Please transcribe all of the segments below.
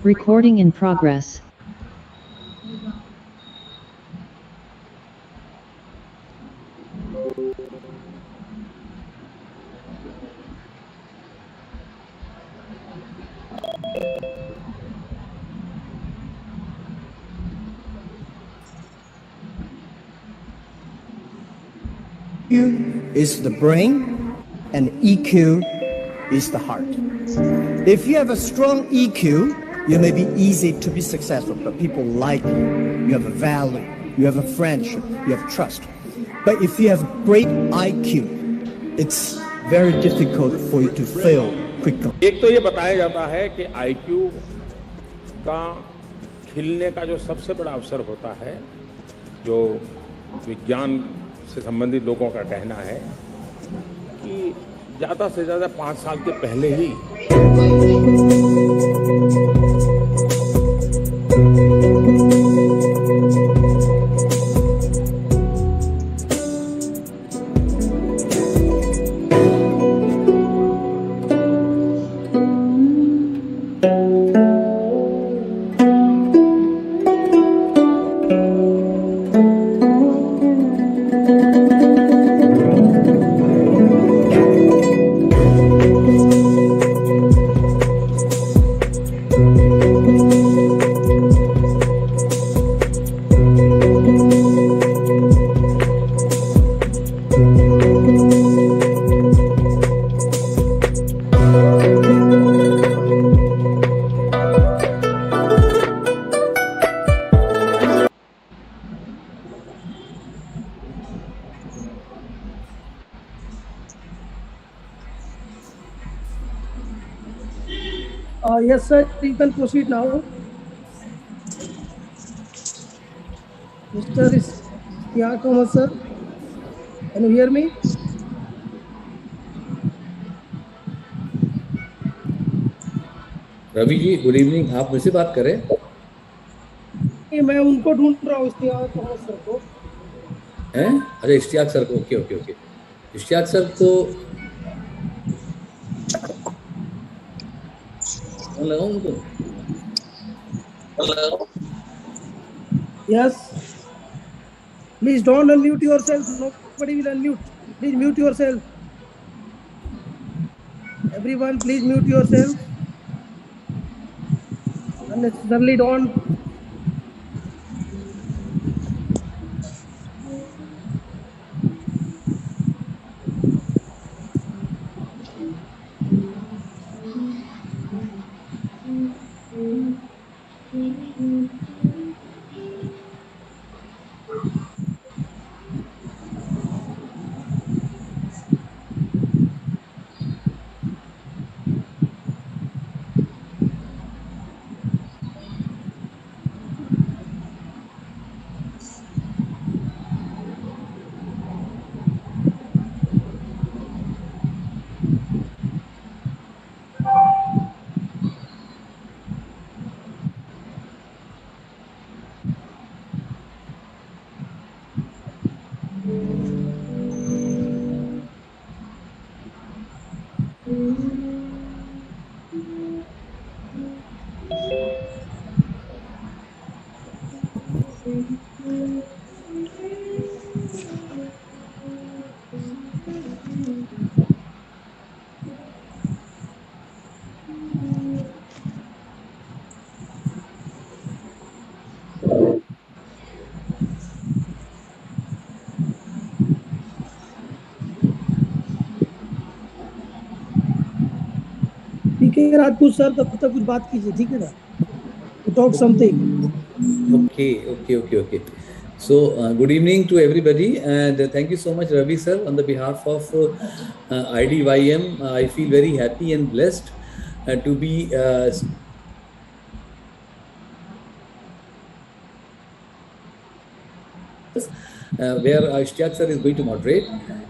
Recording in progress. EQ is the brain and EQ is the heart. If you have a strong EQ, you may be easy to be successful, but people like you. You have a value, you have a friendship, you have trust. But if you have great IQ, it's very difficult for you to fail quickly. एक तो ये बताया जाता है कि IQ का खिलने का जो सबसे बड़ा अवसर होता है, जो विज्ञान से संबंधित लोगों का कहना है कि ज़्यादा से ज़्यादा 5 साल के पहले ही Yes, sir. You can proceed now. Mr. Istiaq, sir. Can you hear me? Ravi ji good evening, आप मुझसे बात करें? मैं उनको ढूंढ रहा हूँ, इश्तियाक सर को। हैं? अरे इश्तियाक सर को, okay okay okay. Ishtiyaq sir को फोन लगाऊं उनको? Yes. Please don't unmute yourself. Nobody will unmute. Please mute yourself. Everyone, please mute yourself. Unnecessarily don't. Rajput sir तब तक कुछ बात कीजिए, ठीक है ना? Talk something. Okay. So good evening to everybody, and thank you so much, Ravi sir, on the behalf of IDYM. I feel very happy and blessed to be where Ishtiaq sir is going to moderate,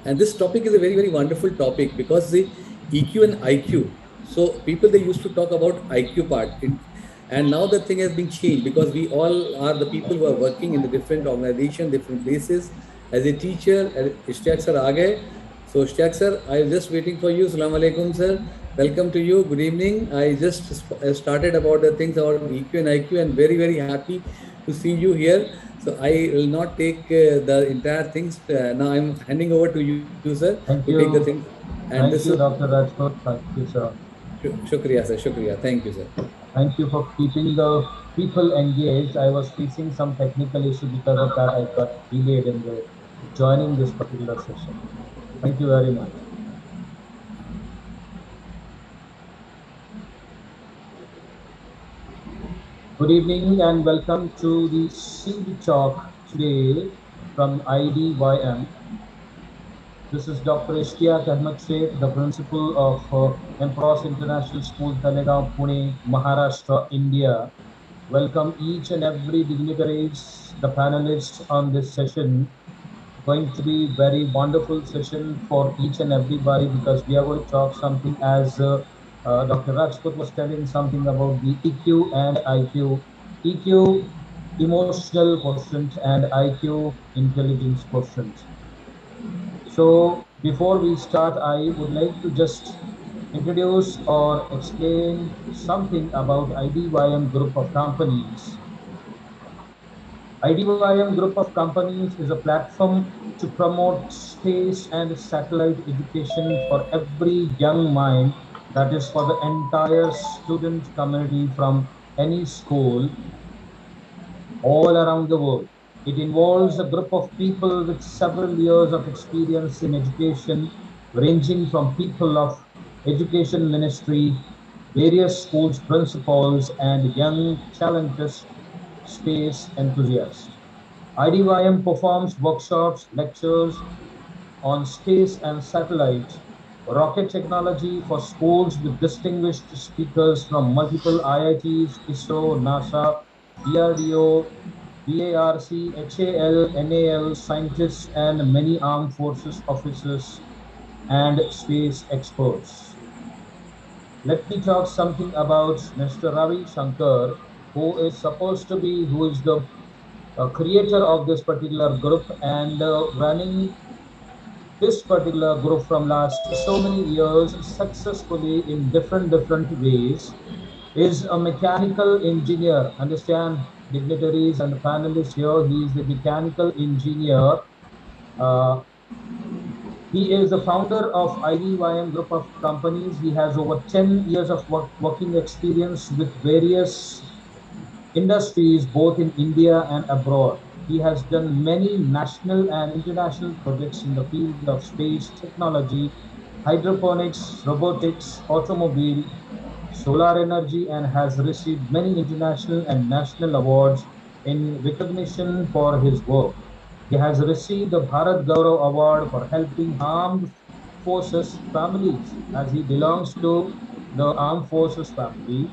and this topic is a very, very wonderful topic because the EQ and IQ. So people, they used to talk about IQ part, and now the thing has been changed because we all are the people who are working in the different organizations, different places. As a teacher, Ishtiaq sir aa gaye. So Ishtiaq sir, I was just waiting for you. Assalamu alaikum sir. Welcome to you. Good evening. I just started about the things about EQ and IQ, and very, very happy to see you here. So I will not take the entire things. Now I'm handing over to you, sir, to Thank take the things. you. And this is Thank you, Dr. Rajput. Thank you, sir. Shukriya, sir. Shukriya. Thank you, sir. Thank you for keeping the people engaged. I was facing some technical issue because of that. I got delayed in the joining this particular session. Thank you very much. Good evening and welcome to the Seed Talk today from IDYM. This is Dr. Ishtiaq Ahmed Sheikh, the principal of Empress International School, Talegaon, Pune, Maharashtra, India. Welcome each and every dignitaries, the panelists on this session. Going to be very wonderful session for each and everybody because we are going to talk something as Dr. Rajput was telling something about the EQ and IQ. EQ, emotional quotient, and IQ, intelligence quotient. So before we start, I would like to just introduce or explain something about IDYM group of companies. IDYM group of companies is a platform to promote space and satellite education for every young mind, that is for the entire student community from any school all around the world. It involves a group of people with several years of experience in education, ranging from people of education ministry, various schools principals, and young talented space enthusiasts. IDYM performs workshops, lectures on space and satellite, rocket technology for schools with distinguished speakers from multiple IITs, ISRO, NASA, DRDO, BARC, HAL, NAL, scientists, and many armed forces officers and space experts. Let me talk something about Mr. Ravi Shankar, who is the creator of this particular group and running this particular group from last so many years successfully in different ways, is a mechanical engineer. Understand, dignitaries and the panelists here, he is the mechanical engineer. uh, he is the founder of IDYM group of companies. He has over 10 years of working experience with various industries both in India and abroad. He has done many national and international projects in the field of space technology, hydroponics, robotics, automobile, solar energy, and has received many international and national awards in recognition for his work. He has received the Bharat Gaurav Award for helping armed forces families, as he belongs to the armed forces family.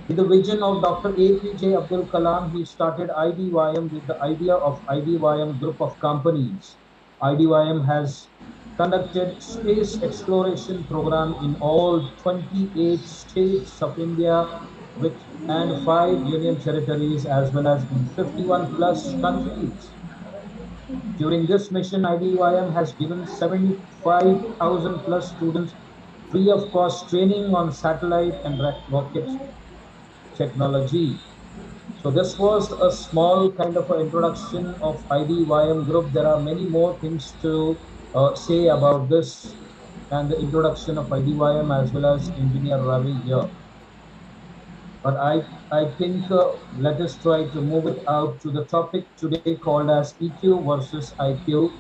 With the vision of Dr. APJ Abdul Kalam, he started IDYM with the idea of IDYM group of companies. IDYM has conducted space exploration program in all 28 states of India with and 5 union territories as well as in 51 plus countries. During this mission, IDYM has given 75,000 plus students free of cost training on satellite and rocket technology. So this was a small kind of an introduction of IDYM group. There are many more things to say about this and the introduction of IDYM as well as Engineer Ravi here. But I think let us try to move it out to the topic today called as EQ versus IQ.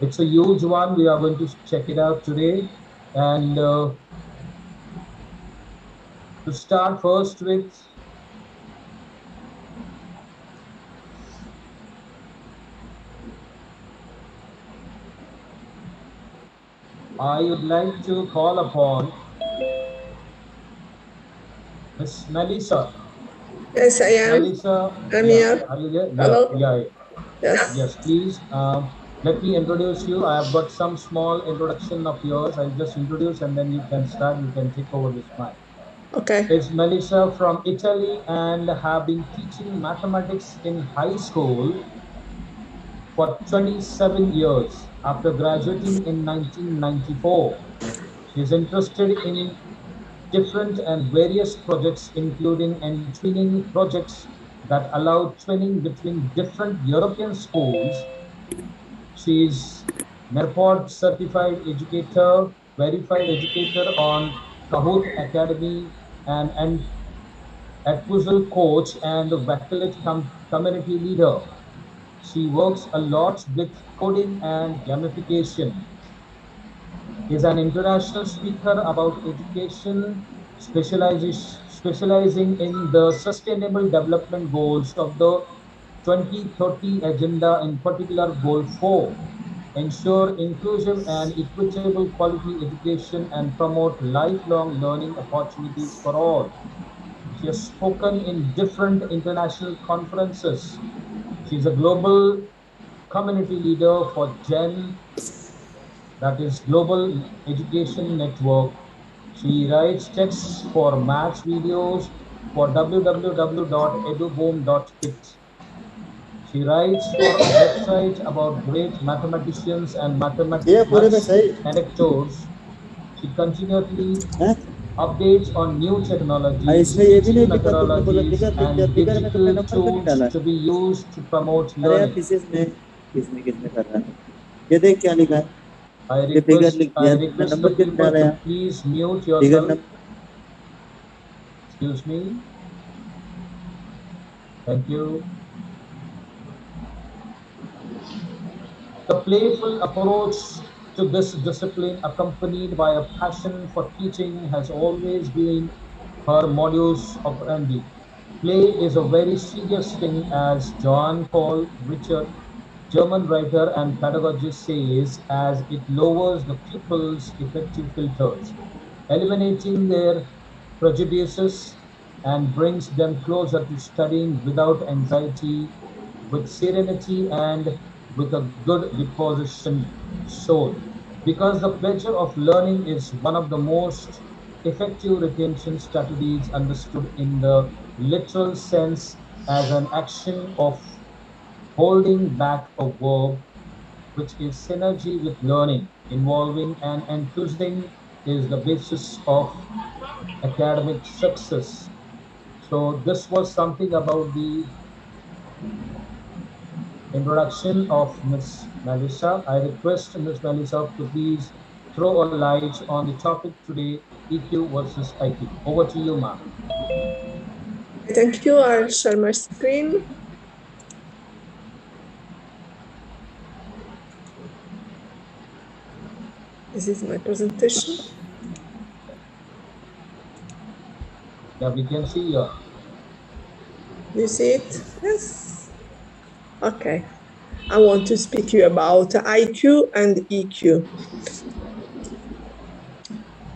It's a huge one. We are going to check it out today. And to start first with, I would like to call upon Miss Melissa. Yes, I am. Melissa, I'm yeah, here. are you there? Hello? Yeah. Yes. Yes, please. Let me introduce you. I have got some small introduction of yours. I'll just introduce and then you can start. You can take over this mic. Okay. Is Melissa from Italy and have been teaching mathematics in high school for 27 years after graduating in 1994. She is interested in different and various projects, including twinning projects that allow twinning between different European schools. She is NERPOD certified educator, verified educator on Kahoot Academy, and Atpuzzle coach and Wakelet community leader. She works a lot with coding and gamification, is an international speaker about education, specializing in the sustainable development goals of the 2030 agenda, in particular goal 4, ensure inclusive and equitable quality education and promote lifelong learning opportunities for all. She has spoken in different international conferences. She is a global community leader for GEN, that is Global Education Network. She writes texts for maths videos for www.eduboom.kit. She writes for a website about great mathematicians and ये पूरे में maths सही anecdotes. She continually है। updates on new technologies, इसमें ये भी teaching नहीं लिखा, तुमने बोला methodologies, बिगर and बिगर बिगर में तुमने digital नंबर क्यों नहीं tools डाला to है? be used to promote अरे यार learning. थीसिस में किसमें कर रहा है? ये देख क्या लिखा है? ये बिगर लिख I दिया, तुमने request the नंबर क्यों नहीं people डाला to यार? please mute bigger yourself. Number Excuse me. Thank you. The playful approach to this discipline, accompanied by a passion for teaching, has always been her modus operandi. Play is a very serious thing, as Johann Paul Richard, German writer and pedagogist, says, as it lowers the pupils' effective filters, eliminating their prejudices and brings them closer to studying without anxiety, with serenity, and with a good disposition soul. Because the pleasure of learning is one of the most effective retention strategies, understood in the literal sense as an action of holding back a verb, which is synergy with learning, involving and enthusing, is the basis of academic success. So this was something about the introduction of Ms. Melissa. I request Ms. Melissa to please throw a light on the topic today, EQ versus IQ. Over to you, ma'am. Thank you. I'll share my screen. This is my presentation. Yeah, we can see you. Do you see it? Yes. Okay. I want to speak to you about IQ and EQ.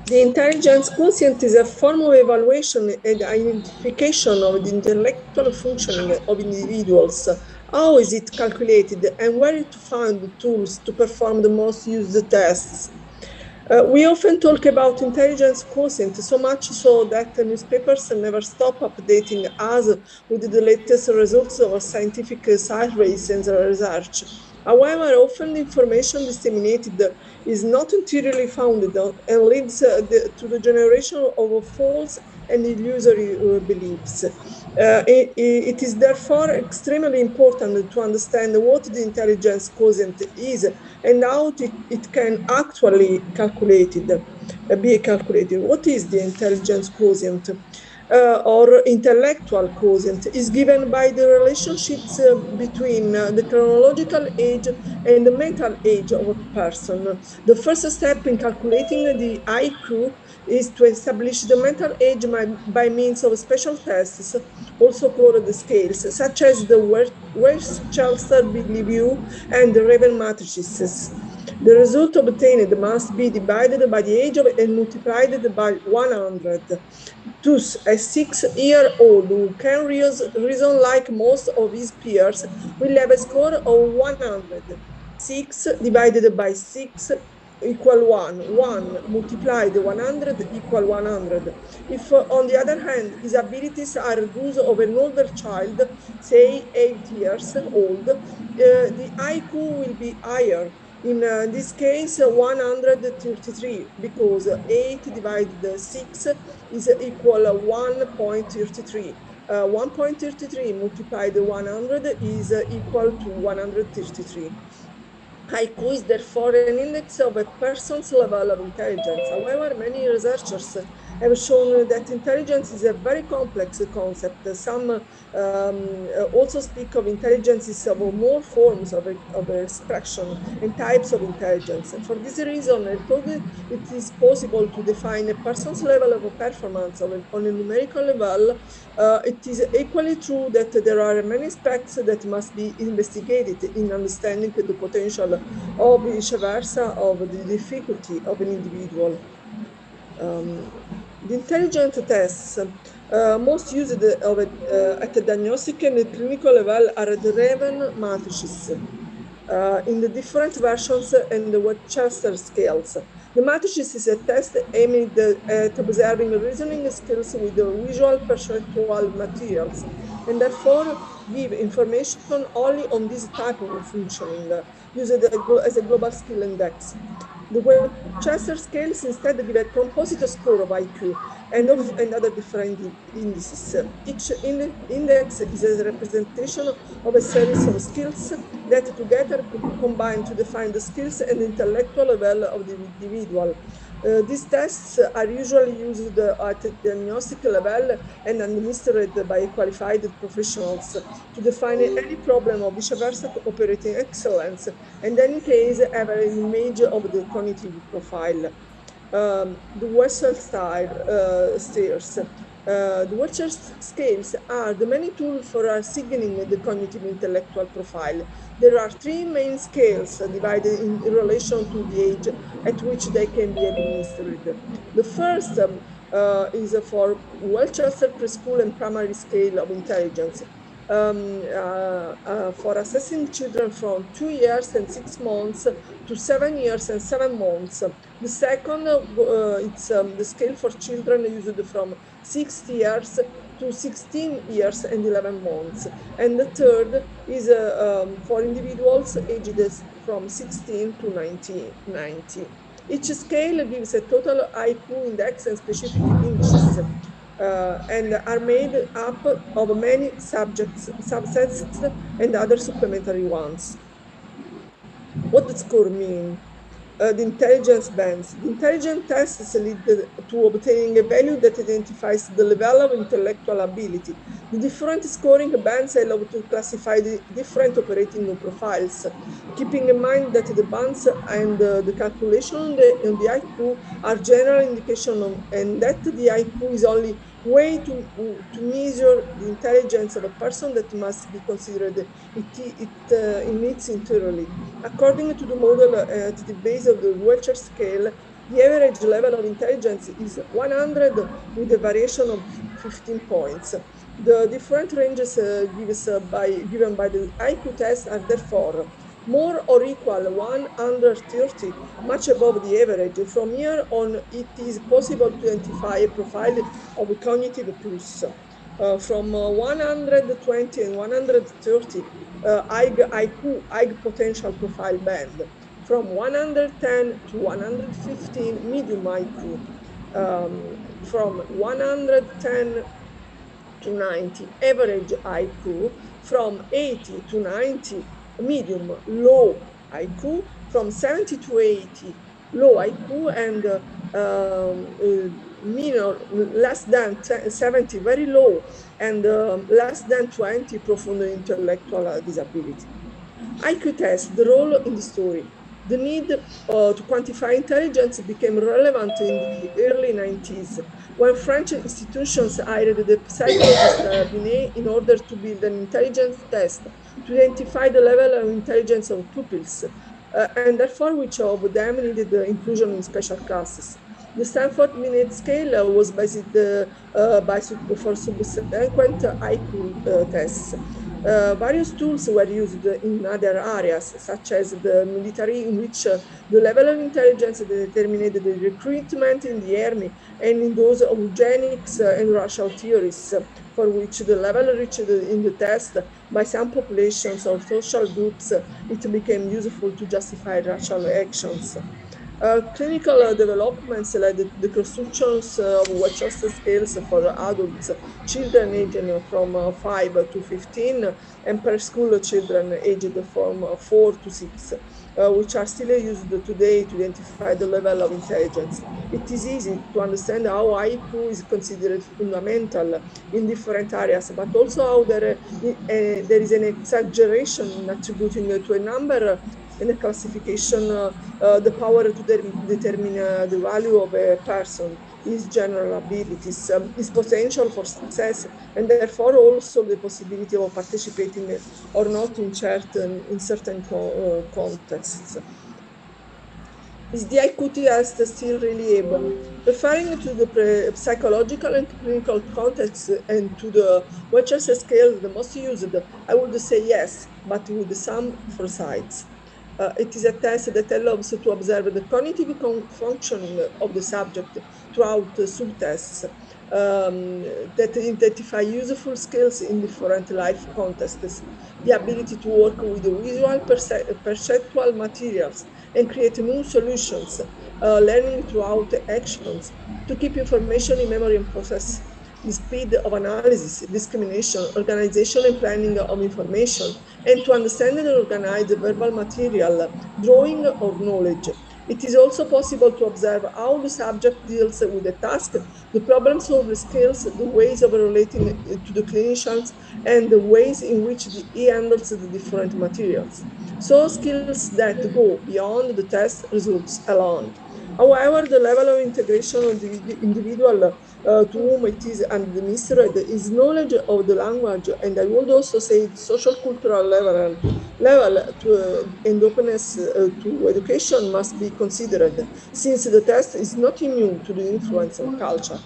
The intelligence quotient is a form of evaluation and identification of the intellectual functioning of individuals. How is it calculated and where to find the tools to perform the most used tests? We often talk about intelligence quotient, so much so that newspapers never stop updating us with the latest results of scientific surveys and research. However, often the information disseminated is not entirely founded and leads to the generation of false and illusory beliefs. It is therefore extremely important to understand what the intelligence quotient is and how it can actually be calculated. What is the intelligence quotient? Or intellectual quotient is given by the relationships between the chronological age and the mental age of a person. The first step in calculating the IQ is to establish the mental age by means of special tests, also called the scales, such as the Wechsler-Review and the Raven matrices. The result obtained must be divided by the age and multiplied by 100. Thus, a 6-year-old who can reason like most of his peers will have a score of 100. 6 divided by 6 equal 1. 1 multiplied 100 equal 100. If, on the other hand, his abilities are those of an older child, say 8 years old, the IQ will be higher. In this case, 133, because 8 divided 6 is equal 1.33. 1.33 multiplied 100 is equal to 133. IQ is therefore an index of a person's level of intelligence. However, many researchers have shown that intelligence is a very complex concept. Some also speak of intelligence as of more forms of expression and types of intelligence. For this reason, although it is possible to define a person's level of performance on a numerical level, it is equally true that there are many aspects that must be investigated in understanding the potential or vice versa of the difficulty of an individual. The intelligence tests most used at the diagnostic and clinical level are the Raven matrices. In the different versions and the Westchester scales. The matrix is a test aimed at observing reasoning skills with the visual perceptual materials, and therefore give information only on this type of functioning, used as a global skill index. The Westchester scales instead give a composite score of IQ and other different indices. Each index is a representation of a series of skills that together combine to define the skills and intellectual level of the individual. These tests are usually used at the diagnostic level and administered by qualified professionals to define any problem or vice versa operating excellence, and in any case have an image of the cognitive profile. The Wessel stairs. The Wechsler scales are the main tool for signaling the cognitive intellectual profile. There are three main scales divided in relation to the age at which they can be administered. The first is for Westchester preschool and primary scale of intelligence. For assessing children from 2 years and 6 months to 7 years and 7 months. The second, it's the scale for children used from 6 years to 16 years and 11 months. And the third is for individuals aged from 16 to 90. Each scale gives a total IQ index and specific indices. And are made up of many subsets, and other supplementary ones. What does score mean? The intelligence bands. The intelligence tests lead to obtaining a value that identifies the level of intellectual ability. The different scoring bands allow to classify the different operating profiles, keeping in mind that the bands and the calculation on the IQ are general indication of, and that the IQ is only way to measure the intelligence of a person that must be considered in its entirely. According to the model at the base of the Wechsler scale, the average level of intelligence is 100 with a variation of 15 points. The different ranges given by the IQ test are therefore more or equal 130, much above the average. From here on, it is possible to identify a profile of cognitive plus. From 120 and 130, high potential profile band. From 110 to 115, medium IQ. From 110 to 90, average IQ. From 80 to 90, medium, low IQ. From 70 to 80, low IQ, and less than 70, very low, and less than 20, profound intellectual disability. IQ test, the role in the story. The need to quantify intelligence became relevant in the early 90s, when French institutions hired the psychologist Binet in order to build an intelligence test to identify the level of intelligence of pupils, and therefore which of them needed the inclusion in special classes. The Stanford-Binet scale was based for subsequent IQ tests. Various tools were used in other areas, such as the military, in which the level of intelligence determined the recruitment in the army, and in those of eugenics and racial theories, for which the level reached in the test by some populations or social groups, it became useful to justify racial actions. Clinical developments led to the constructions of Wachowski scales for adults, children aged from 5 to 15, and preschool children aged from 4 to 6, which are still used today to identify the level of intelligence. It is easy to understand how IQ is considered fundamental in different areas, but also how there is an exaggeration in attributing to a number and a classification the power to determine the value of a person, his general abilities, his potential for success, and therefore also the possibility of participating or not in certain contexts. Is the IQ test still reliable? Referring to the psychological and clinical context and to the Wechers scale, the most used, I would say yes, but with some foresights. It is a test that allows to observe the cognitive functioning of the subject throughout subtests that identify useful skills in different life contexts, the ability to work with the visual perceptual materials and create new solutions, learning throughout actions, to keep information in memory and process, the speed of analysis, discrimination, organization and planning of information, and to understand and organize the verbal material, drawing or knowledge. It is also possible to observe how the subject deals with the task, the problem solving skills, the ways of relating to the clinicians, and the ways in which he handles the different materials. So skills that go beyond the test results alone. However, the level of integration of the individual to whom it is administered is knowledge of the language, and I would also say the social cultural level and openness to education must be considered, since the test is not immune to the influence of culture.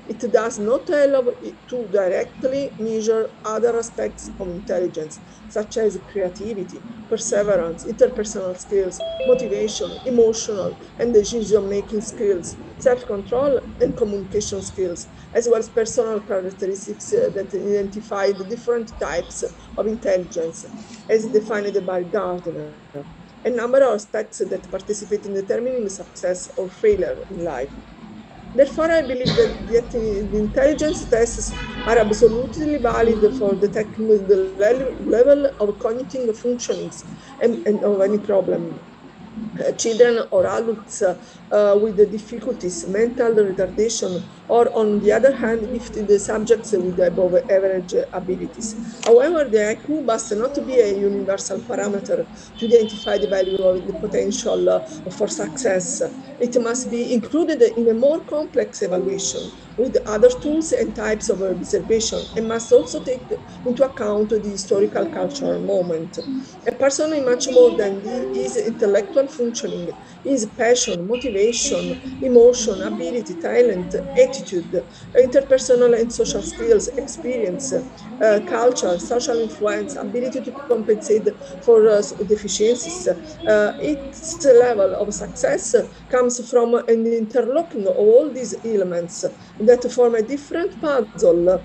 It does not allow it to directly measure other aspects of intelligence, such as creativity, perseverance, interpersonal skills, motivation, emotional and decision-making skills, self-control and communication skills, as well as personal characteristics that identify the different types of intelligence, as defined by Gardner. A number of aspects that participate in determining success or failure in life. Therefore, I believe that the intelligence tests are absolutely valid for detecting the level of cognitive functionings and of any problem. Children or adults with the difficulties, mental retardation, or on the other hand, gifted subjects with above average abilities. However, the IQ must not be a universal parameter to identify the value of the potential for success. It must be included in a more complex evaluation with other tools and types of observation, and must also take into account the historical cultural moment. A person is much more than his intellectual functioning, his passion, motivation, emotion, ability, talent, attitude, interpersonal and social skills, experience, culture, social influence, ability to compensate for deficiencies. Its level of success comes from an interlocking of all these elements that form a different puzzle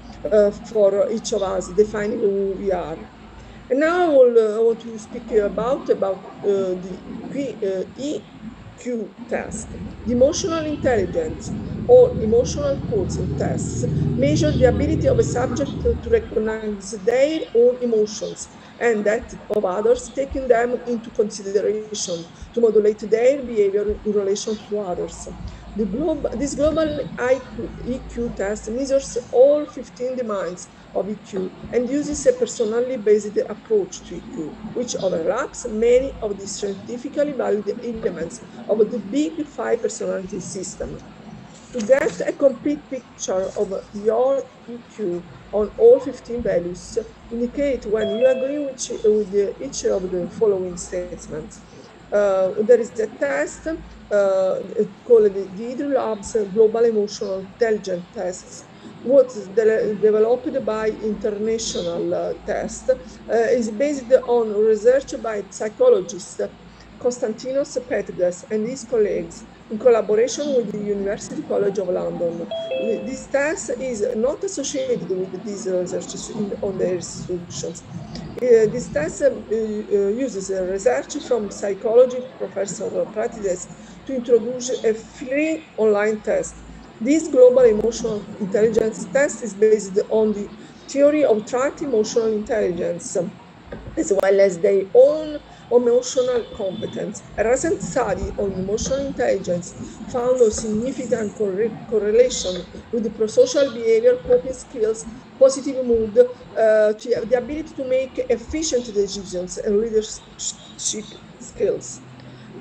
for each of us, defining who we are. And now I want to speak about the EQ test. The emotional intelligence or emotional quotient tests measure the ability of a subject to recognize their own emotions and that of others, taking them into consideration to modulate their behavior in relation to others. This global EQ test measures all 15 domains of EQ and uses a personally based approach to EQ, which overlaps many of the scientifically valid elements of the big five personality system. To get a complete picture of your EQ on all 15 values, indicate when you agree with each of the following statements. There is a test called the IDRI Labs Global Emotional Intelligence Tests, what is developed by international test, is based on research by psychologist Konstantinos Petgas and his colleagues in collaboration with the University College of London. This test is not associated with these researches on their institutions. This test uses research from psychology professor Pratides to introduce a free online test. This global emotional intelligence test is based on the theory of tracked emotional intelligence, as well as their own emotional competence. A recent study on emotional intelligence found a significant correlation with the prosocial behavior, coping skills, positive mood, the ability to make efficient decisions, and leadership skills.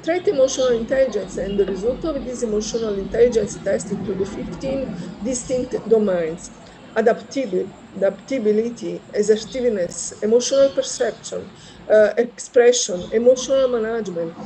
Trait emotional intelligence and the result of this emotional intelligence test include 15 distinct domains: adaptability, assertiveness, emotional perception, expression, emotional management.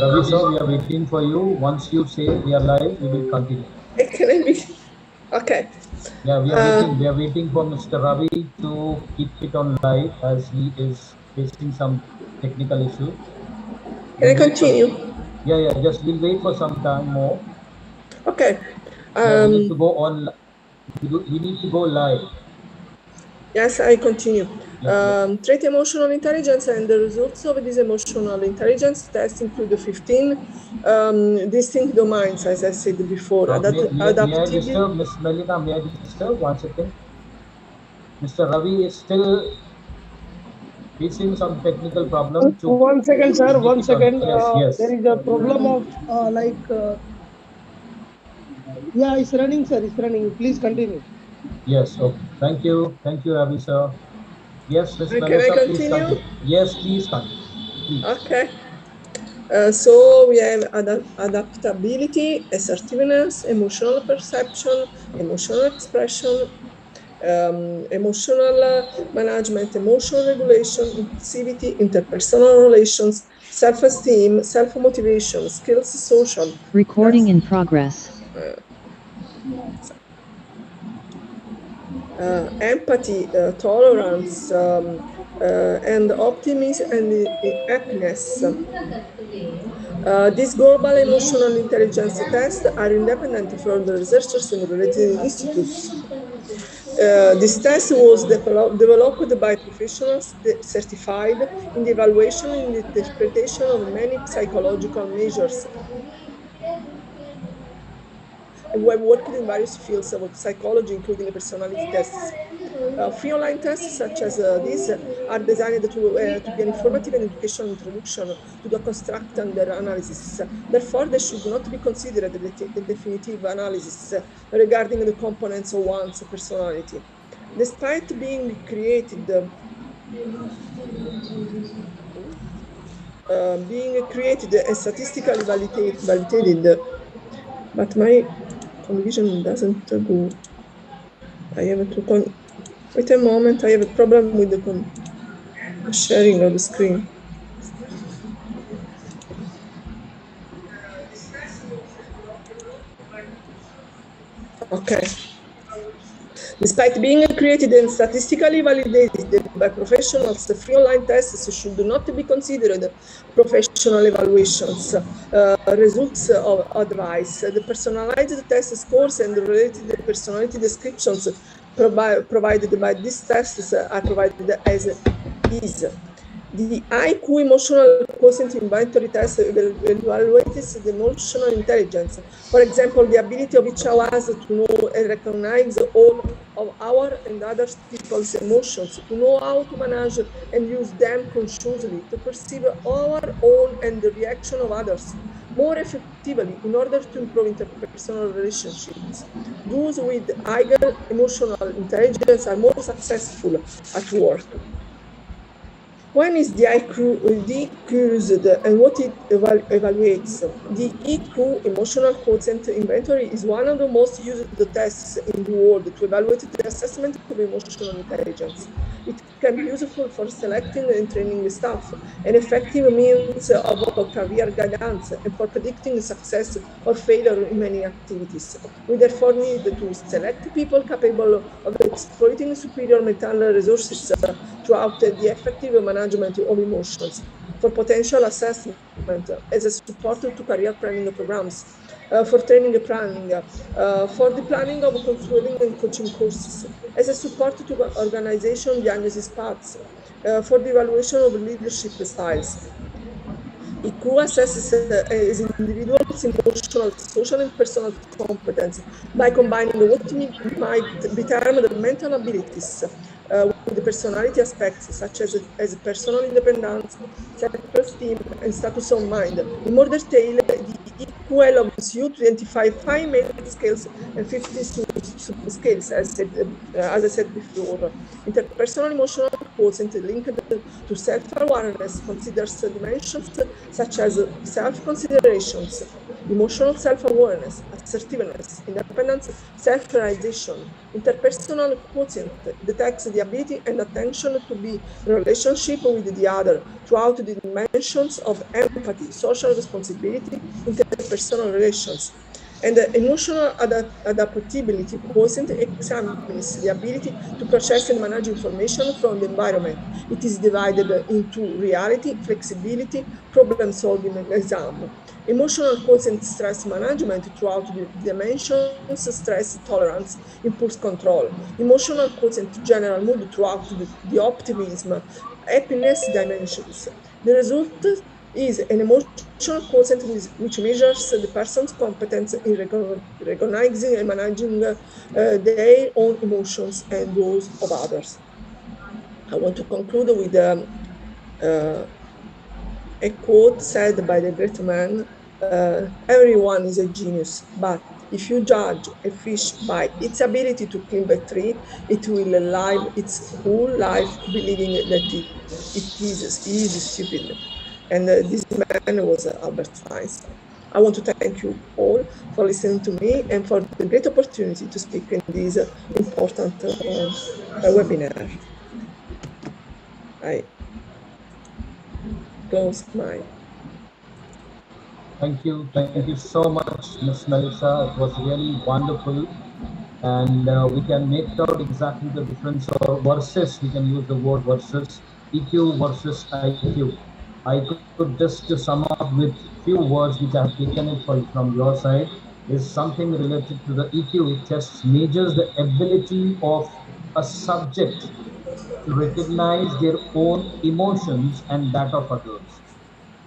Ravi sir, we are waiting for you. Once you say we are live, we will continue. Can I be? Okay. Yeah, we are waiting. We are waiting for Mr. Ravi to keep it on live as he is facing some technical issue. Can I We'll wait for. continue? Yeah. Just we'll wait for some time more. Okay. Yeah, we need to go on. We need to go live. Yes, I continue. Yeah. Trait emotional intelligence and the results of this emotional intelligence test include the 15 distinct domains, as I said before. May I Adaptivity. disturb Miss Melina? May I disturb 1 second? Mr. Ravi is still facing some technical problem to 1 second, sir. make One it on. second. Yes. There is a problem of yeah, it's running, sir. It's running. Please continue. Yes. Okay. Thank you, Ravi sir. Yes, Miss Can I Melissa, please continue? continue. Yes, please continue. Please. Okay. So we have adaptability, assertiveness, emotional perception, emotional expression, emotional management, emotional regulation, impulsivity, interpersonal relations, self-esteem, self-motivation, skills, social. Recording in progress. Empathy, tolerance, and optimism and happiness. These global emotional intelligence tests are independent from the researchers and related institutes. This test was developed by professionals certified in the evaluation and interpretation of many psychological measures. And we have worked in various fields of psychology, including personality tests. Free online tests such as these are designed to be an informative and educational introduction to the construct and their analysis. Therefore, they should not be considered a definitive analysis regarding the components of one's personality. Despite being created and statistically validated, but my conviction doesn't go. I have to wait a moment. I have a problem with the sharing of the screen. Okay. Despite being created and statistically validated by professionals, the free online tests should not be considered professional evaluations. Results of advice. The personalized test scores and the related personality descriptions provided by these tests are provided as is. The IQ emotional quotient inventory test evaluates the emotional intelligence. For example, the ability of each of us to know and recognize all of our and other people's emotions, to know how to manage and use them consciously, to perceive our own and the reaction of others more effectively in order to improve interpersonal relationships. Those with higher emotional intelligence are more successful at work. When is the EQ used and what it evaluates? The EQ, Emotional Quotient Inventory, is one of the most used tests in the world to evaluate the assessment of emotional intelligence. It can be useful for selecting and training staff, an effective means of career guidance, and for predicting success or failure in many activities. We therefore need to select people capable of exploiting superior mental resources throughout the effective management of emotions, for potential assessment as a support to career planning programs, for training planning, for the planning of counseling and coaching courses, as a support to organization diagnosis paths, for the evaluation of leadership styles. EQ assesses individuals' emotional, social, and personal competence by combining what might be termed mental abilities with the personality aspects, such as personal independence, self-esteem, and status of mind. In more detail, the EQ allows you to identify 5 main skills and 50 sub-skills, as I said before. Interpersonal emotional quotient linked to self-awareness considers dimensions such as self-considerations, emotional self-awareness, assertiveness, independence, self-realization. Interpersonal quotient detects the ability and attention to be in relationship with the other throughout the dimensions of empathy, social responsibility, interpersonal relations. And the emotional adaptability quotient examines the ability to process and manage information from the environment. It is divided into reality, flexibility, problem solving exam. Emotional quotient stress management throughout the dimensions, stress tolerance, impulse control. Emotional quotient general mood throughout the optimism, happiness dimensions. The result is an emotional quotient which measures the person's competence in recognizing and managing their own emotions and those of others. I want to conclude with a quote said by the great man, everyone is a genius, but if you judge a fish by its ability to climb a tree, it will live its whole life believing that it is stupid. And this man was Albert Einstein. I want to thank you all for listening to me and for the great opportunity to speak in this important webinar. I close my. Thank you so much, Miss Melissa. It was really wonderful. And we can make out exactly the difference, or versus, we can use the word versus, EQ versus IQ. I could just to sum up with few words which I have taken it from your side, is something related to the EQ test measures the ability of a subject to recognize their own emotions and that of others,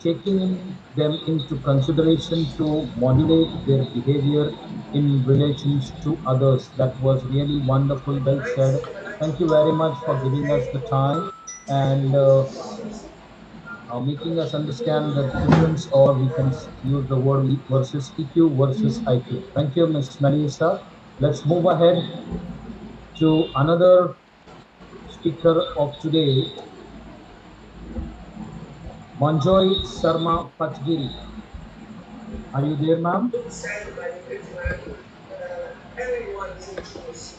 taking them into consideration to modulate their behavior in relations to others. That was really wonderful, well said. Thank you very much for giving us the time and making us understand the difference, or we can use the word versus EQ versus IQ. Thank you, Ms. Melissa. Let's move ahead to another speaker of today, Manjoy Sharma Patgiri. Are you there, ma'am?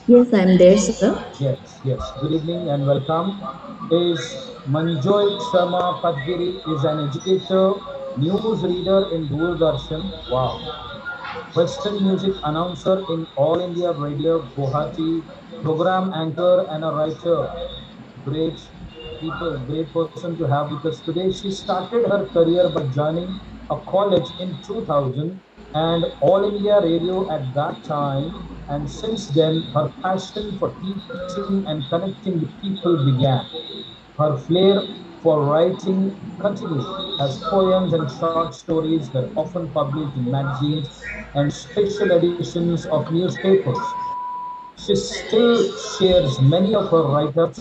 Yes, I'm there, sir. Yes. Good evening and welcome. Is Manjoy Sharma Patgiri is an educator, news reader in Doordarshan. Wow. Western music announcer in All India Radio Guwahati, program anchor and a writer. Great people, great person to have with us today. She started her career by joining a college in 2000 and All India Radio at that time. And since then, her passion for teaching and connecting with people began. Her flair for writing continued as poems and short stories were often published in magazines and special editions of newspapers. She still shares many of her write-ups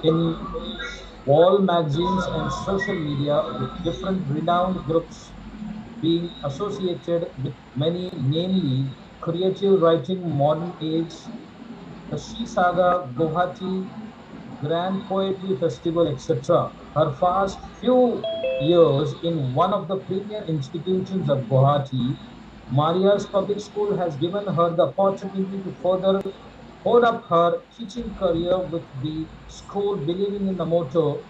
in wall magazines and social media with different renowned groups being associated with many, namely Creative Writing Modern Age, the She Saga, Guwahati Grand Poetry Festival, etc. Her past few years in one of the premier institutions of Guwahati, Maria's public school has given her the opportunity to further hold up her teaching career with the school believing in the motto,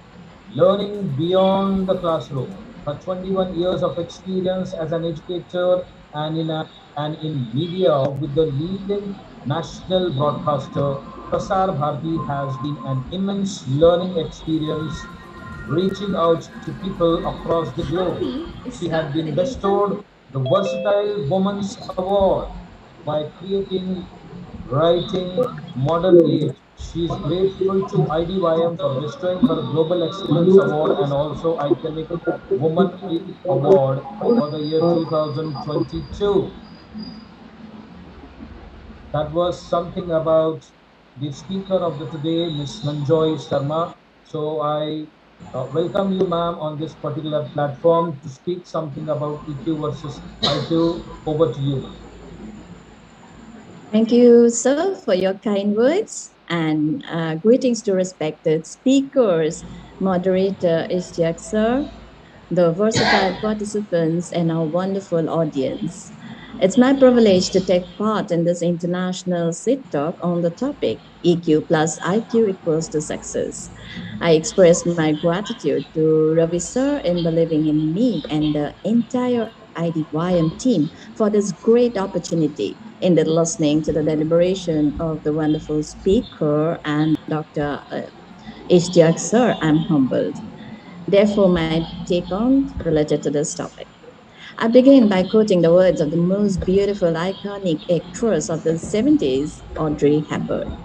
learning beyond the classroom. Her 21 years of experience as an educator and in media with the leading national broadcaster, Prasar Bharati has been an immense learning experience reaching out to people across the globe. She had been bestowed the Versatile Woman's Award by creating Writing Modern Age. She is grateful to IDYM for bestowing her Global Excellence Award and also Iconic Woman Award for the year 2022. That was something about the speaker of the today, Ms. Manjoy Sharma. So I welcome you, ma'am, on this particular platform to speak something about EQ versus IQ. Over to you. Thank you, sir, for your kind words. And greetings to respected speakers, moderator Ishtiak Sir, the versatile participants, and our wonderful audience. It's my privilege to take part in this international sit talk on the topic EQ plus IQ equals to success. I express my gratitude to Ravi Sir in believing in me and the entire IDYM team for this great opportunity in the listening to the deliberation of the wonderful speaker and Dr. Ishtiak Sir. I'm humbled. Therefore, my take on related to this topic. I begin by quoting the words of the most beautiful, iconic actress of the 70s, Audrey Hepburn.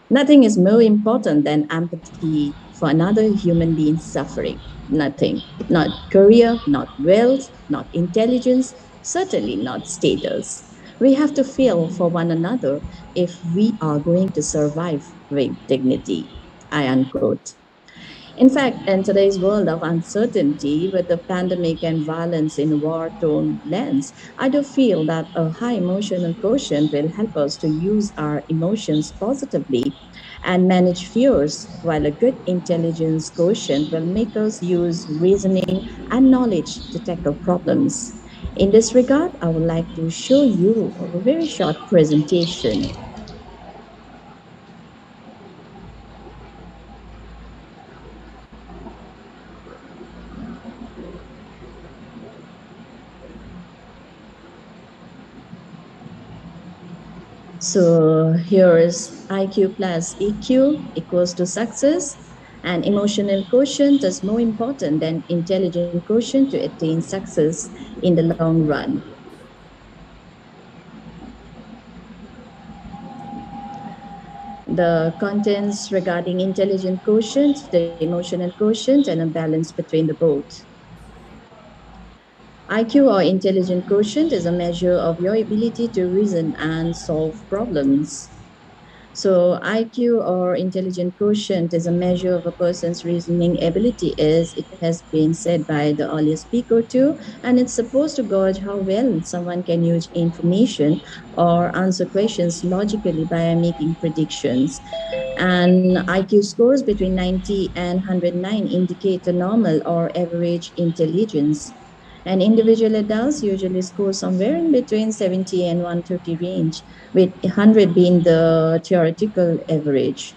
Nothing is more important than empathy for another human being suffering. Nothing. Not career, not wealth, not intelligence, certainly not status. We have to feel for one another if we are going to survive with dignity. I unquote. In fact, in today's world of uncertainty, with the pandemic and violence in war-torn lands, I do feel that a high emotional quotient will help us to use our emotions positively and manage fears, while a good intelligence quotient will make us use reasoning and knowledge to tackle problems. In this regard, I would like to show you a very short presentation. So here is IQ plus EQ equals to success, and emotional quotient is more important than intelligent quotient to attain success in the long run. The contents regarding intelligent quotient, the emotional quotient, and a balance between the both. IQ or intelligent quotient is a measure of your ability to reason and solve problems. So IQ or intelligent quotient is a measure of a person's reasoning ability, as it has been said by the earlier speaker too, and it's supposed to gauge how well someone can use information or answer questions logically by making predictions. And IQ scores between 90 and 109 indicate a normal or average intelligence. And individual adults usually score somewhere in between 70 and 130 range, with 100 being the theoretical average.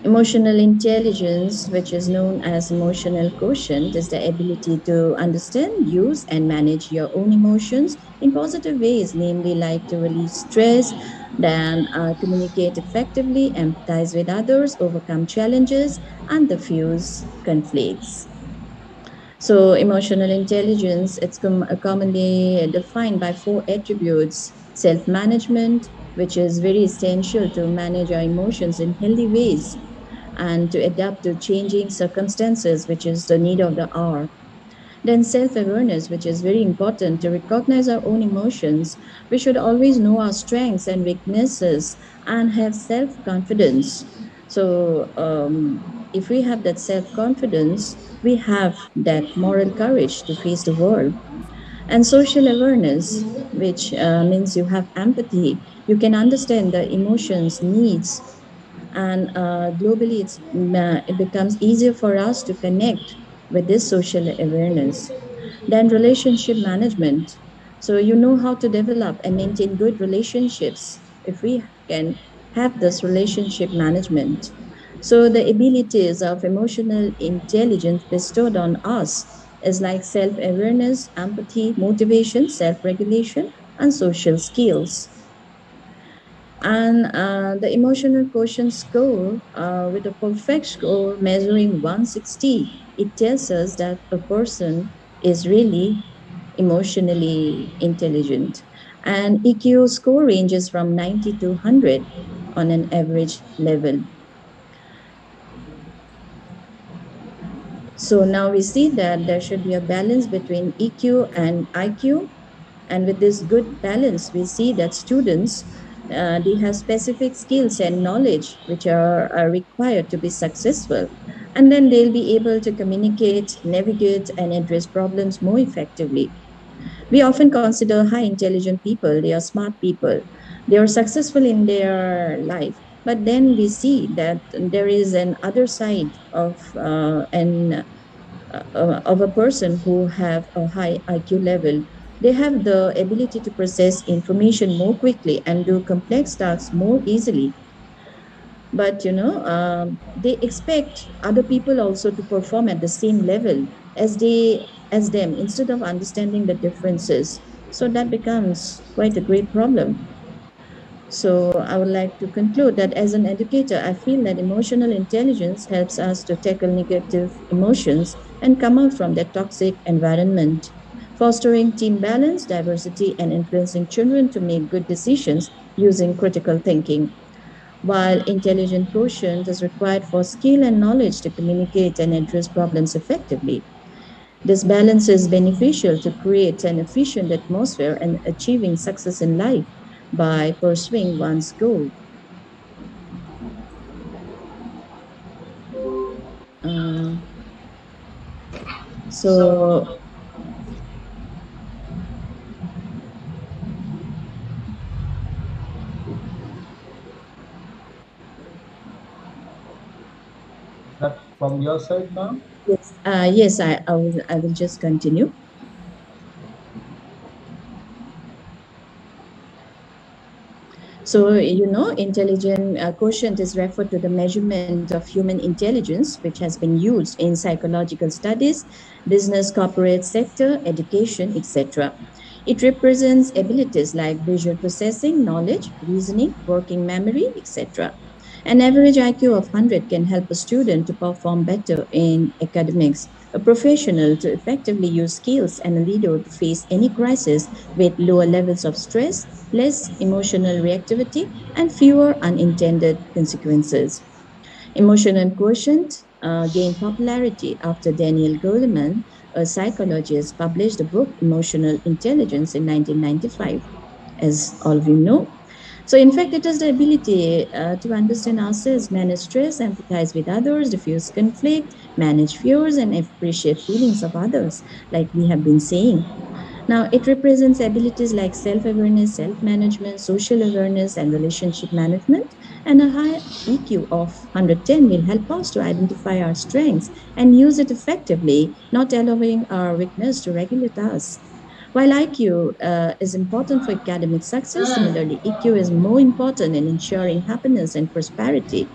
Emotional intelligence, which is known as emotional quotient, is the ability to understand, use, and manage your own emotions in positive ways, namely like to release stress, then communicate effectively, empathize with others, overcome challenges, and diffuse conflicts. So emotional intelligence, it's commonly defined by four attributes: self-management, which is very essential to manage our emotions in healthy ways and to adapt to changing circumstances, which is the need of the hour. Then self-awareness, which is very important to recognize our own emotions. We should always know our strengths and weaknesses and have self-confidence. So if we have that self-confidence, we have that moral courage to face the world. And social awareness, which means you have empathy. You can understand the emotions, needs, and globally it becomes easier for us to connect with this social awareness. Then relationship management, so you know how to develop and maintain good relationships if we can have this relationship management. So the abilities of emotional intelligence bestowed on us is like self-awareness, empathy, motivation, self-regulation, and social skills. And the emotional quotient score, with a perfect score measuring 160, it tells us that a person is really emotionally intelligent. And EQ score ranges from 90 to 100 on an average level. So now we see that there should be a balance between EQ and IQ. And with this good balance, we see that students, they have specific skills and knowledge which are required to be successful. And then they'll be able to communicate, navigate, and address problems more effectively. We often consider high intelligent people, they are smart people. They are successful in their life, but then we see that there is an other side of a person who have a high IQ level. They have the ability to process information more quickly and do complex tasks more easily. But they expect other people also to perform at the same level as them instead of understanding the differences. So that becomes quite a great problem. So I would like to conclude that as an educator, I feel that emotional intelligence helps us to tackle negative emotions and come out from that toxic environment, fostering team balance, diversity, and influencing children to make good decisions using critical thinking. While intelligent quotient is required for skill and knowledge to communicate and address problems effectively. This balance is beneficial to create an efficient atmosphere and achieving success in life by pursuing one's goal. Uh, so, Is that from your side now? yes, I will just continue. So, intelligent quotient is referred to the measurement of human intelligence, which has been used in psychological studies, business, corporate sector, education, etc. It represents abilities like visual processing, knowledge, reasoning, working memory, etc. An average IQ of 100 can help a student to perform better in academics, a professional to effectively use skills, and a leader to face any crisis with lower levels of stress, less emotional reactivity, and fewer unintended consequences. Emotional quotient gained popularity after Daniel Goleman, a psychologist, published the book Emotional Intelligence in 1995, as all of you know. So, in fact, it is the ability to understand ourselves, manage stress, empathize with others, diffuse conflict, manage fears, and appreciate feelings of others, like we have been saying. Now, it represents abilities like self awareness, self management, social awareness, and relationship management. And a high EQ of 110 will help us to identify our strengths and use it effectively, not allowing our weakness to regulate us. While IQ is important for academic success, similarly, EQ is more important in ensuring happiness and prosperity.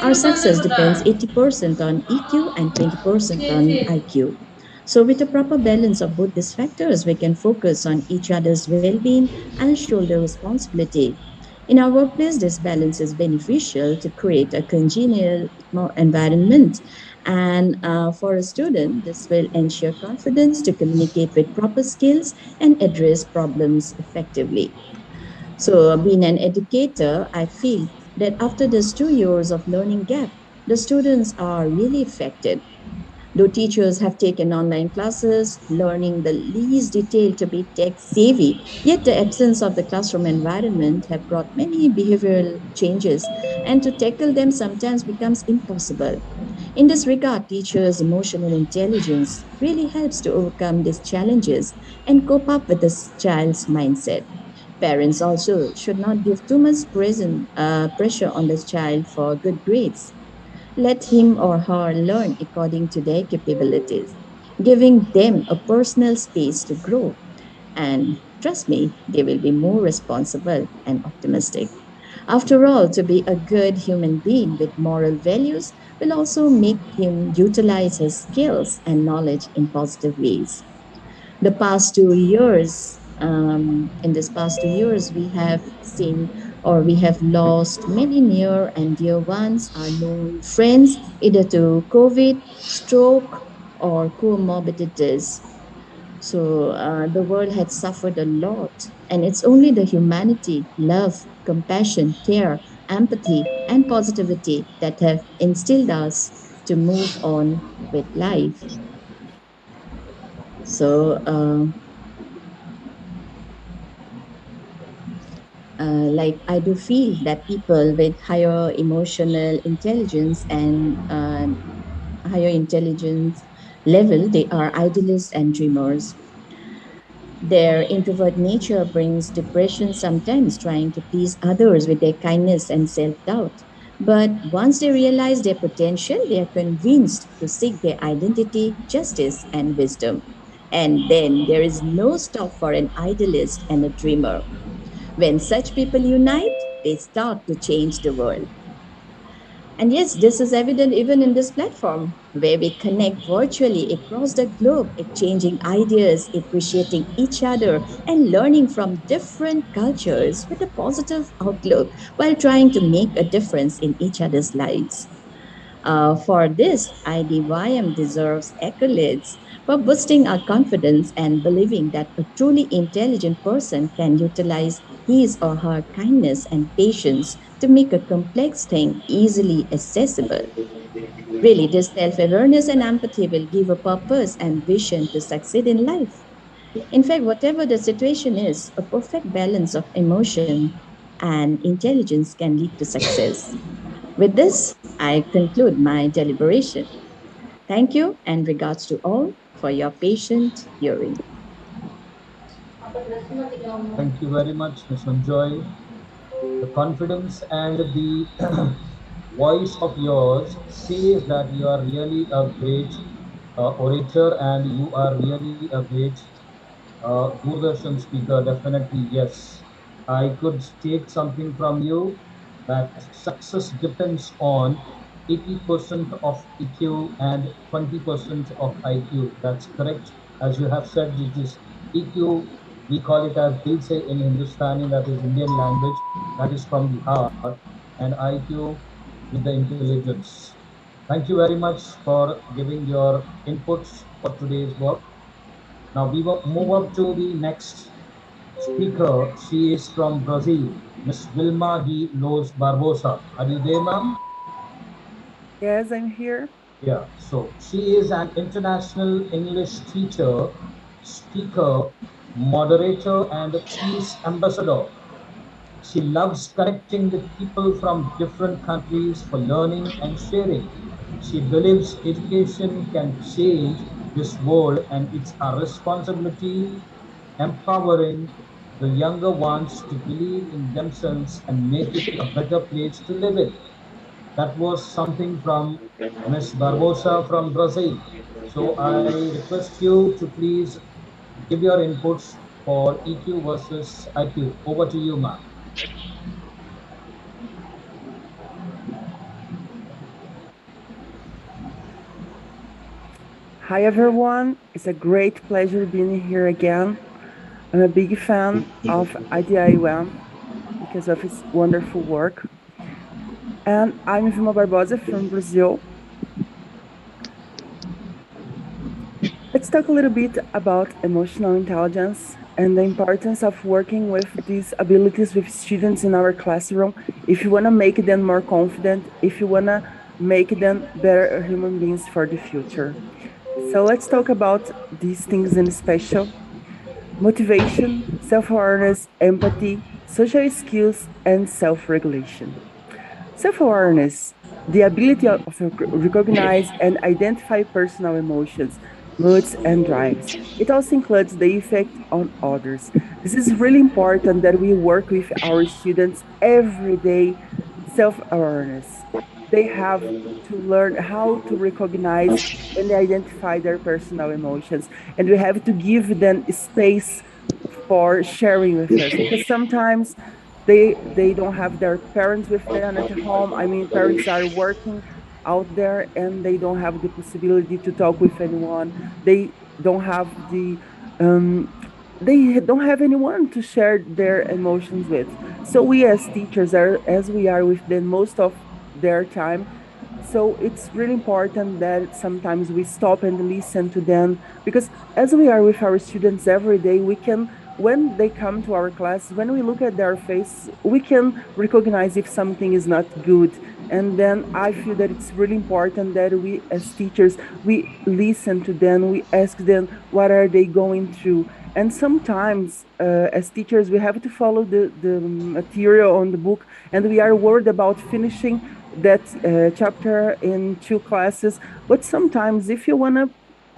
Our success depends 80% on EQ and 20% on IQ. So, with a proper balance of both these factors, we can focus on each other's well being and shoulder responsibility. In our workplace, this balance is beneficial to create a congenial environment. And for a student, this will ensure confidence to communicate with proper skills and address problems effectively. So, being an educator, I feel that after this 2 years of learning gap, the students are really affected. Though teachers have taken online classes, learning the least detail to be tech savvy, yet the absence of the classroom environment have brought many behavioral changes, and to tackle them sometimes becomes impossible. In this regard, teachers' emotional intelligence really helps to overcome these challenges and cope up with the child's mindset. Parents also should not give too much pressure on the child for good grades. Let him or her learn according to their capabilities, giving them a personal space to grow. And trust me, they will be more responsible and optimistic. After all, to be a good human being with moral values will also make him utilize his skills and knowledge in positive ways. The past 2 years, in this past 2 years, we have seen or we have lost many near and dear ones, our known friends, either to COVID, stroke, or comorbidities. So the world had suffered a lot, and it's only the humanity, love, compassion, care, empathy, and positivity that have instilled us to move on with life. So, like I do feel that people with higher emotional intelligence and higher intelligence level, they are idealists and dreamers. Their introvert nature brings depression, sometimes trying to please others with their kindness and self doubt. But once they realize their potential, they are convinced to seek their identity, justice, and wisdom. And then there is no stop for an idealist and a dreamer. When such people unite, they start to change the world. And yes, this is evident even in this platform, where we connect virtually across the globe, exchanging ideas, appreciating each other, and learning from different cultures with a positive outlook while trying to make a difference in each other's lives. For this, IDYM deserves accolades for boosting our confidence and believing that a truly intelligent person can utilize his or her kindness and patience to make a complex thing easily accessible. Really, this self awareness and empathy will give a purpose and vision to succeed in life. In fact, whatever the situation is, a perfect balance of emotion and intelligence can lead to success. With this, I conclude my deliberation. Thank you and regards to all for your patient hearing. Thank you very much, Ms. Joy. The confidence and the voice of yours says that you are really a great orator and you are really a great Doordarshan speaker. Definitely, yes. I could take something from you that success depends on 80% of EQ and 20% of IQ. That's correct. As you have said, it is EQ, we call it as Dil Se in Hindustani, that is Indian language, that is from the heart, and IQ with the intelligence. Thank you very much for giving your inputs for today's work. Now we will move up to the next speaker. She is from Brazil, Miss Vilma de Los Barbosa. Are you there, ma'am? Yes, I'm here. Yeah. So she is an international English teacher, speaker, moderator, and peace ambassador. She loves connecting with people from different countries for learning and sharing. She believes education can change this world and it's our responsibility empowering the younger ones to believe in themselves and make it a better place to live in. That was something from Ms. Barbosa from Brazil. So I request you to please give your inputs for EQ versus IQ. Over to you, ma'am. Hi, everyone. It's a great pleasure being here again. I'm a big fan of IDIUM because of its wonderful work. And I'm Vilma Barbosa from Brazil. Let's talk a little bit about emotional intelligence and the importance of working with these abilities with students in our classroom if you want to make them more confident, if you want to make them better human beings for the future. So let's talk about these things in special: motivation, self awareness, empathy, social skills, and self regulation. Self awareness, the ability of recognize and identify personal emotions, moods, and drives. It also includes the effect on others. This is really important that we work with our students every day. Self awareness. They have to learn how to recognize and identify their personal emotions, and we have to give them space for sharing with us because sometimes they don't have their parents with them at home. I mean, parents are working out there and they don't have the possibility to talk with anyone. They don't have the um, they don't have anyone to share their emotions with. So we as teachers are, as we are with them most of their time, so it's really important that sometimes we stop and listen to them because as we are with our students every day, we can, when they come to our class, when we look at their face, we can recognize if something is not good. And then I feel that it's really important that we as teachers, we listen to them, we ask them what are they going through. And sometimes as teachers, we have to follow the material on the book, and we are worried about finishing that chapter in 2 classes. But sometimes if you want to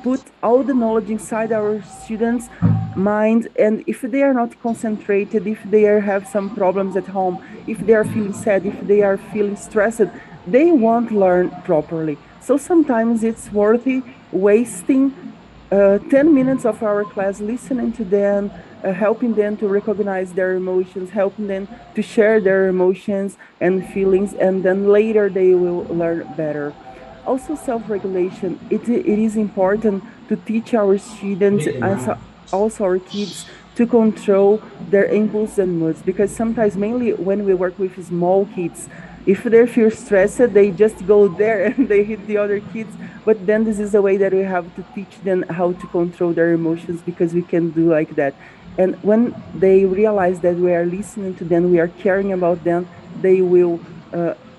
put all the knowledge inside our students, mind, and if they are not concentrated, if they have some problems at home, if they are feeling sad, if they are feeling stressed, they won't learn properly. So sometimes it's worthy wasting 10 minutes of our class listening to them, helping them to recognize their emotions, helping them to share their emotions and feelings, and then later they will learn better. Also, self-regulation. It is important to teach our students, as also our kids, to control their impulses and moods, because sometimes, mainly when we work with small kids, if they feel stressed, they just go there and they hit the other kids. But then this is a way that we have to teach them how to control their emotions, because we can do like that. And when they realize that we are listening to them, we are caring about them, they will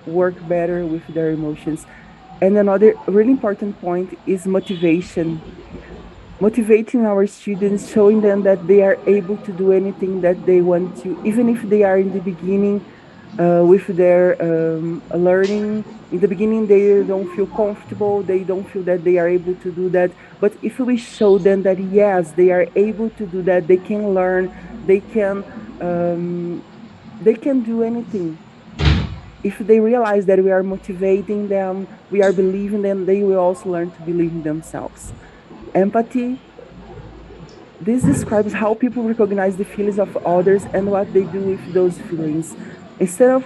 work better with their emotions. And another really important point is motivation. Motivating our students, showing them that they are able to do anything that they want to, even if they are in the beginning with their learning. In the beginning, they don't feel comfortable, they don't feel that they are able to do that. But if we show them that, yes, they are able to do that, they can learn, um, they can do anything. If they realize that we are motivating them, we are believing them, they will also learn to believe in themselves. Empathy. This describes how people recognize the feelings of others and what they do with those feelings. Instead of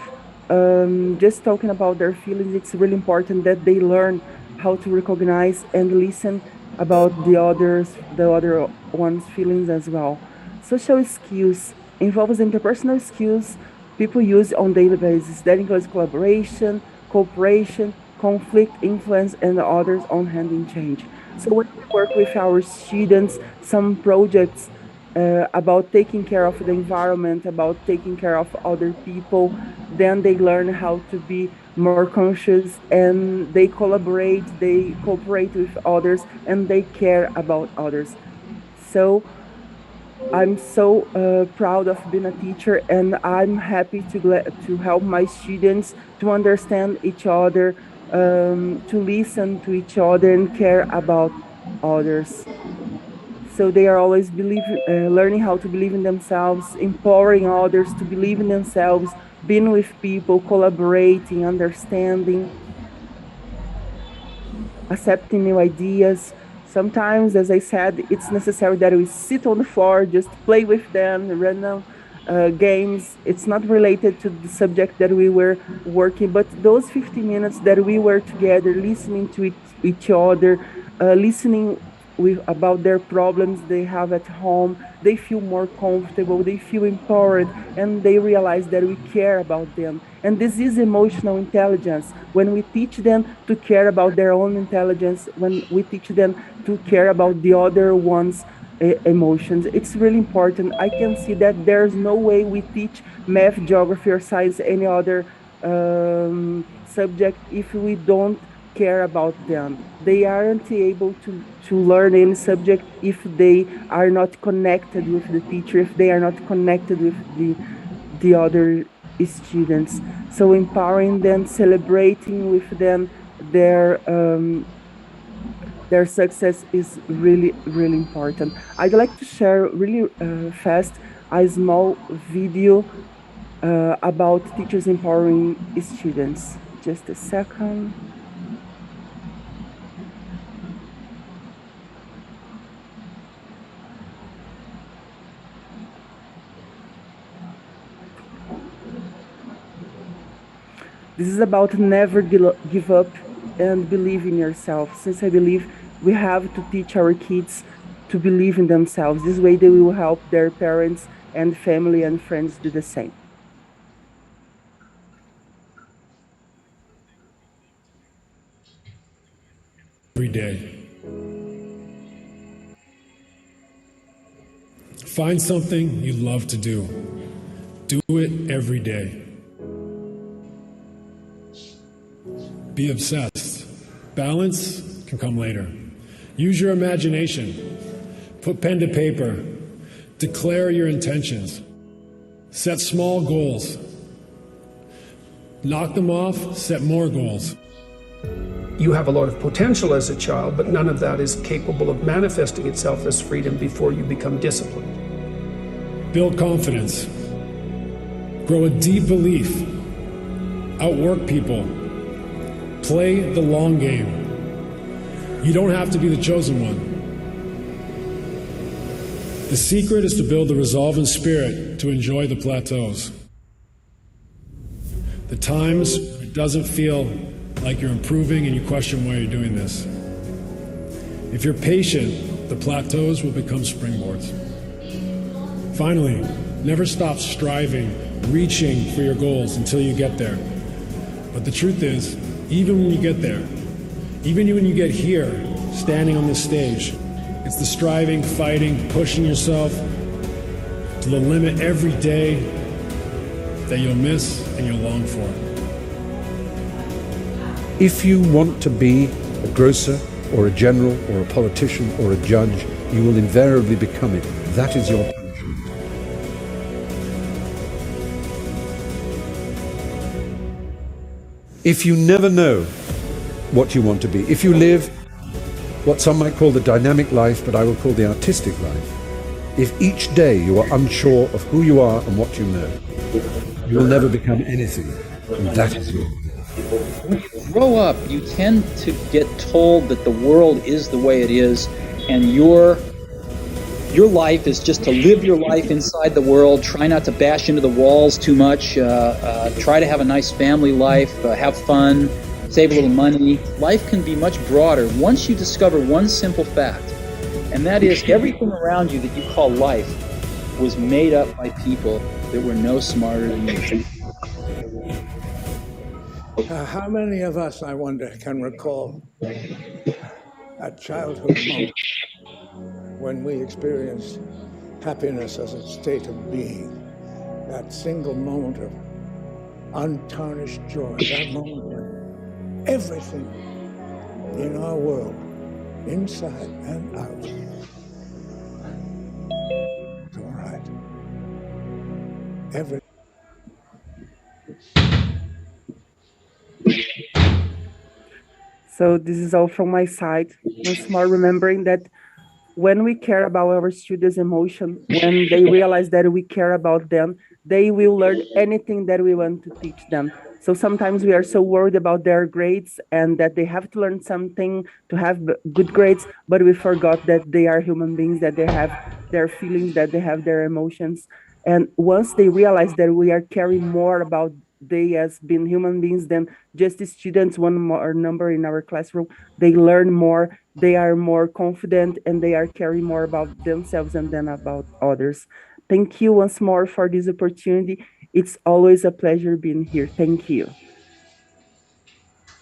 just talking about their feelings, it's really important that they learn how to recognize and listen about the other one's feelings as well. Social skills involves interpersonal skills people use on daily basis. That includes collaboration, cooperation, conflict, influence, and others on handling change. So when we work with our students, some projects about taking care of the environment, about taking care of other people, then they learn how to be more conscious, and they collaborate, they cooperate with others, and they care about others. So I'm so proud of being a teacher, and I'm happy to help my students to understand each other, to listen to each other, and care about others. So they are always learning how to believe in themselves, empowering others to believe in themselves, being with people, collaborating, understanding, accepting new ideas. Sometimes, as I said, it's necessary that we sit on the floor, just play with them, random games. It's not related to the subject that we were working, but those 15 minutes that we were together, listening to each other, listening about their problems they have at home, they feel more comfortable, they feel empowered, and they realize that we care about them. And this is emotional intelligence. When we teach them to care about their own intelligence, when we teach them to care about the other one's emotions, it's really important. I can see that there's no way we teach math, geography, or science, any other subject, if we don't care about them. They aren't able to learn any subject if they are not connected with the teacher, if they are not connected with the other students. So empowering them, celebrating with them their success is really, really important. I'd like to share really fast a small video about teachers empowering students. Just a second. This is about never give up and believe in yourself. Since I believe we have to teach our kids to believe in themselves. This way they will help their parents and family and friends do the same. Every day. Find something you love to do. Do it every day. Be obsessed. Balance can come later. Use your imagination. Put pen to paper. Declare your intentions. Set small goals. Knock them off, set more goals. you have a lot of potential as a child, but none of that is capable of manifesting itself as freedom before you become disciplined. Build confidence. Grow a deep belief. Outwork people. Play the long game. You don't have to be the chosen one. The secret is to build the resolve and spirit to enjoy the plateaus. The times it doesn't feel like you're improving and you question why you're doing this. If you're patient, the plateaus will become springboards. Finally, never stop striving, reaching for your goals until you get there. But the truth is, even when you get there, even when you get here, standing on this stage, it's the striving, fighting, pushing yourself to the limit every day that you'll miss and you'll long for. If you want to be a grocer or a general or a politician or a judge, you will invariably become it. That is your punishment. If you never know what you want to be, if you live what some might call the dynamic life, but I will call the artistic life, if each day you are unsure of who you are and what you know, you will never become anything, and that is your life. When you grow up, you tend to get told that the world is the way it is, and your life is just to live your life inside the world, try not to bash into the walls too much, try to have a nice family life, have fun, save a little money. Life can be much broader once you discover one simple fact, and that is everything around you that you call life was made up by people that were no smarter than you. How many of us, I wonder, can recall a childhood moment when we experienced happiness as a state of being, that single moment of untarnished joy, that moment when everything in our world, inside and out, is all right. Everything. So this is all from my side. Once more, remembering that when we care about our students' emotion, when they realize that we care about them, they will learn anything that we want to teach them. So sometimes we are so worried about their grades and that they have to learn something to have good grades, but we forgot that they are human beings, that they have their feelings, that they have their emotions. And once they realize that we are caring more about they as being human beings than just the students, one more number in our classroom, they learn more, they are more confident, and they are caring more about themselves and then about others. Thank you once more for this opportunity. It's always a pleasure being here. Thank you.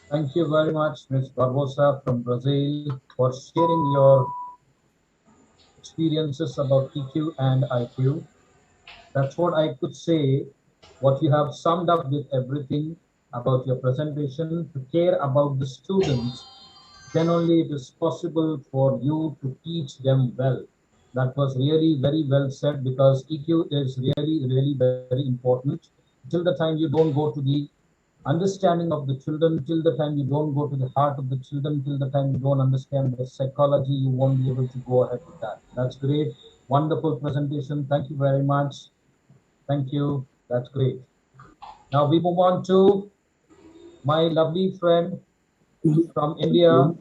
Thank you very much, Ms. Barbosa from Brazil, for sharing your experiences about EQ and IQ. That's what I could say. What you have summed up with everything about your presentation, to care about the students, then only it is possible for you to teach them well. That was really very well said, because EQ is really very important. Till the time you don't go to the understanding of the children, till the time you don't go to the heart of the children, till the time you don't understand the psychology, you won't be able to go ahead with that. That's great. Wonderful presentation. Thank you very much. Thank you. That's great. Now we move on to my lovely friend from India,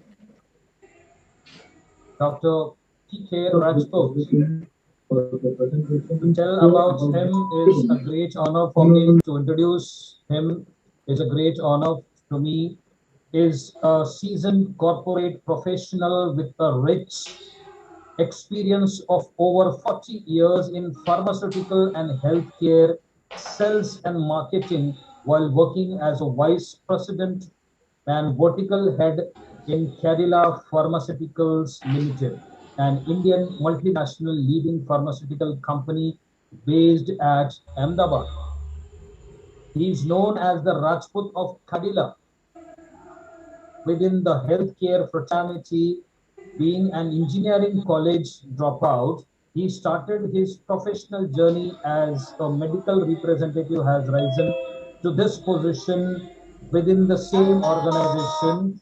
Dr. P.K. Rajput. To tell about him is a great honor for me. To introduce him is a great honor to me. Is a seasoned corporate professional with a rich experience of over 40 years in pharmaceutical and healthcare sales and marketing, while working as a vice president and vertical head in Cadila Pharmaceuticals Limited, an Indian multinational leading pharmaceutical company based at Ahmedabad. He is known as the Rajput of Cadila within the healthcare fraternity. Being an engineering college dropout, he started his professional journey as a medical representative, has risen to this position within the same organization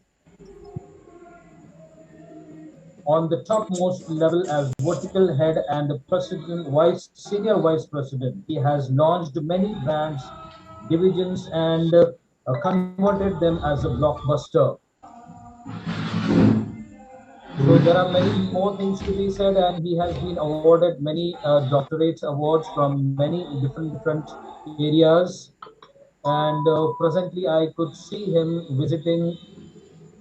on the topmost level as vertical head and the senior vice president. He has launched many brands, divisions, and converted them as a blockbuster. So there are many more things to be said, and he has been awarded many doctorate awards from many different areas. And presently, I could see him visiting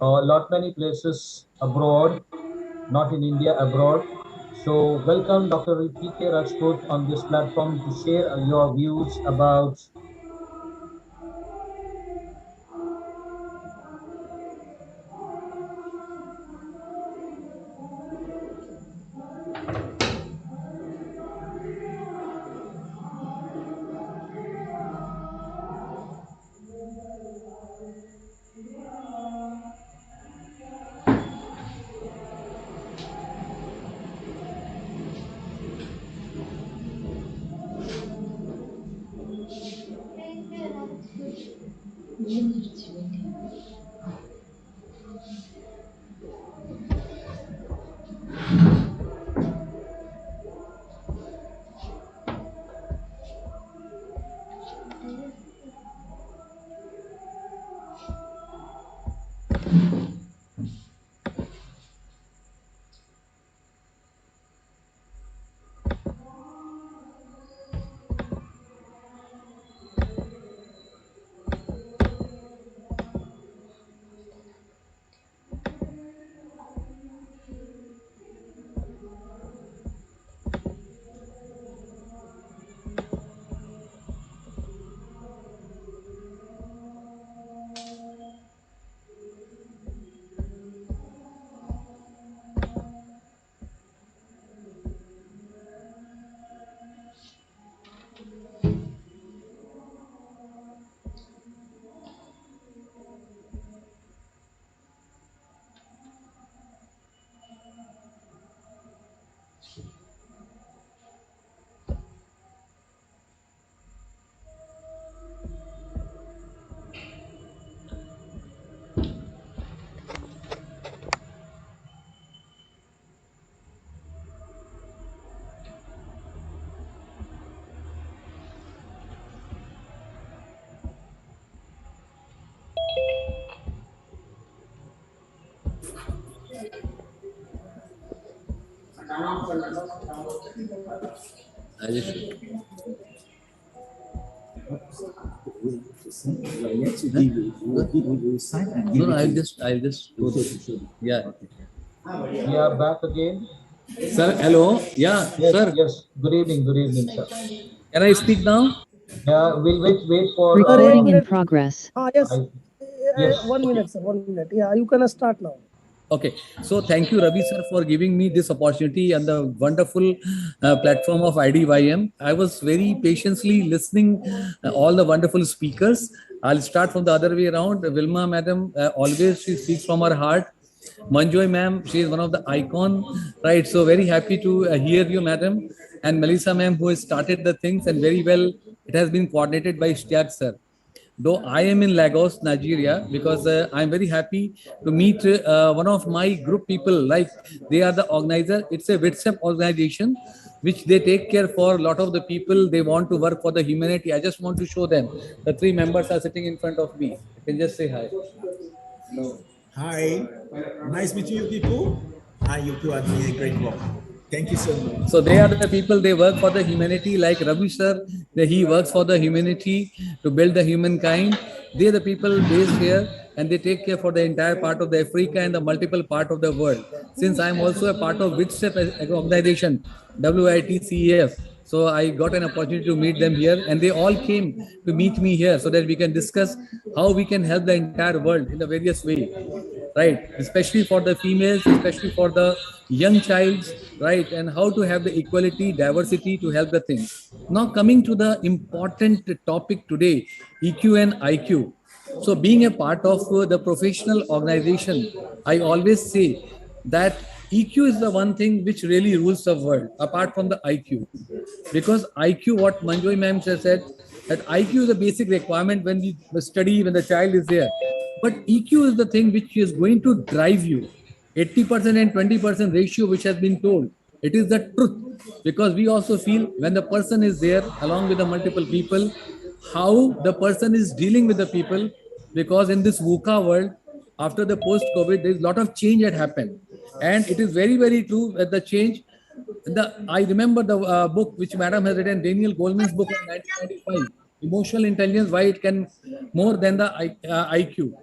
a lot many places abroad, not in India, abroad. So welcome, Dr. P.K. Rajput, on this platform to share your views about. No, I'll just go to, yeah. We are back again. Sir, hello. Yeah, Yes, sir. yes. Good evening, sir. Can I speak now? Yeah, we'll wait for. Recording in progress. Yes. Yes. 1 minute, sir. 1 minute. Yeah, you can start now. Okay, so thank you, Ravi sir, for giving me this opportunity and the wonderful platform of IDYM. I was very patiently listening all the wonderful speakers. I'll start from the other way around. Vilma madam, always she speaks from her heart. Manjoy ma'am, she is one of the icon, right? So very happy to hear you, madam. And Melissa ma'am, who has started the things and very well, it has been coordinated by Ishtiaq sir. Though I am in Lagos, Nigeria, because I'm very happy to meet one of my group people. Like they are the organizer. It's a WhatsApp organization, which they take care for a lot of the people. They want to work for the humanity. I just want to show them. The three members are sitting in front of me. I can just say hi. Hello. Hi. Nice meeting you people. And you two are doing a great work. Thank you so much. So they are the people, they work for the humanity, like Ravi sir, he works for the humanity to build the humankind. They are the people based here and they take care for the entire part of the Africa and the multiple part of the world. Since I'm also a part of WITSEP organization, WITCEF, so I got an opportunity to meet them here and they all came to meet me here so that we can discuss how we can help the entire world in a various way, right? Especially for the females, especially for the young childs, right? And how to have the equality, diversity to help the things. Now coming to the important topic today, EQ and IQ. So being a part of the professional organization, I always say that EQ is the one thing which really rules the world apart from the IQ. Because IQ, what Manjoy ma'am has said, that IQ is a basic requirement when we study, when the child is there. But EQ is the thing which is going to drive you. 80% and 20% ratio which has been told, it is the truth, because we also feel when the person is there along with the multiple people, how the person is dealing with the people, because in this VUCA world, after the post COVID, there is a lot of change that happened, and it is very very true that the change, I remember the book which madam has written, Daniel Goleman's book in 1995, emotional intelligence, why it can more than the IQ,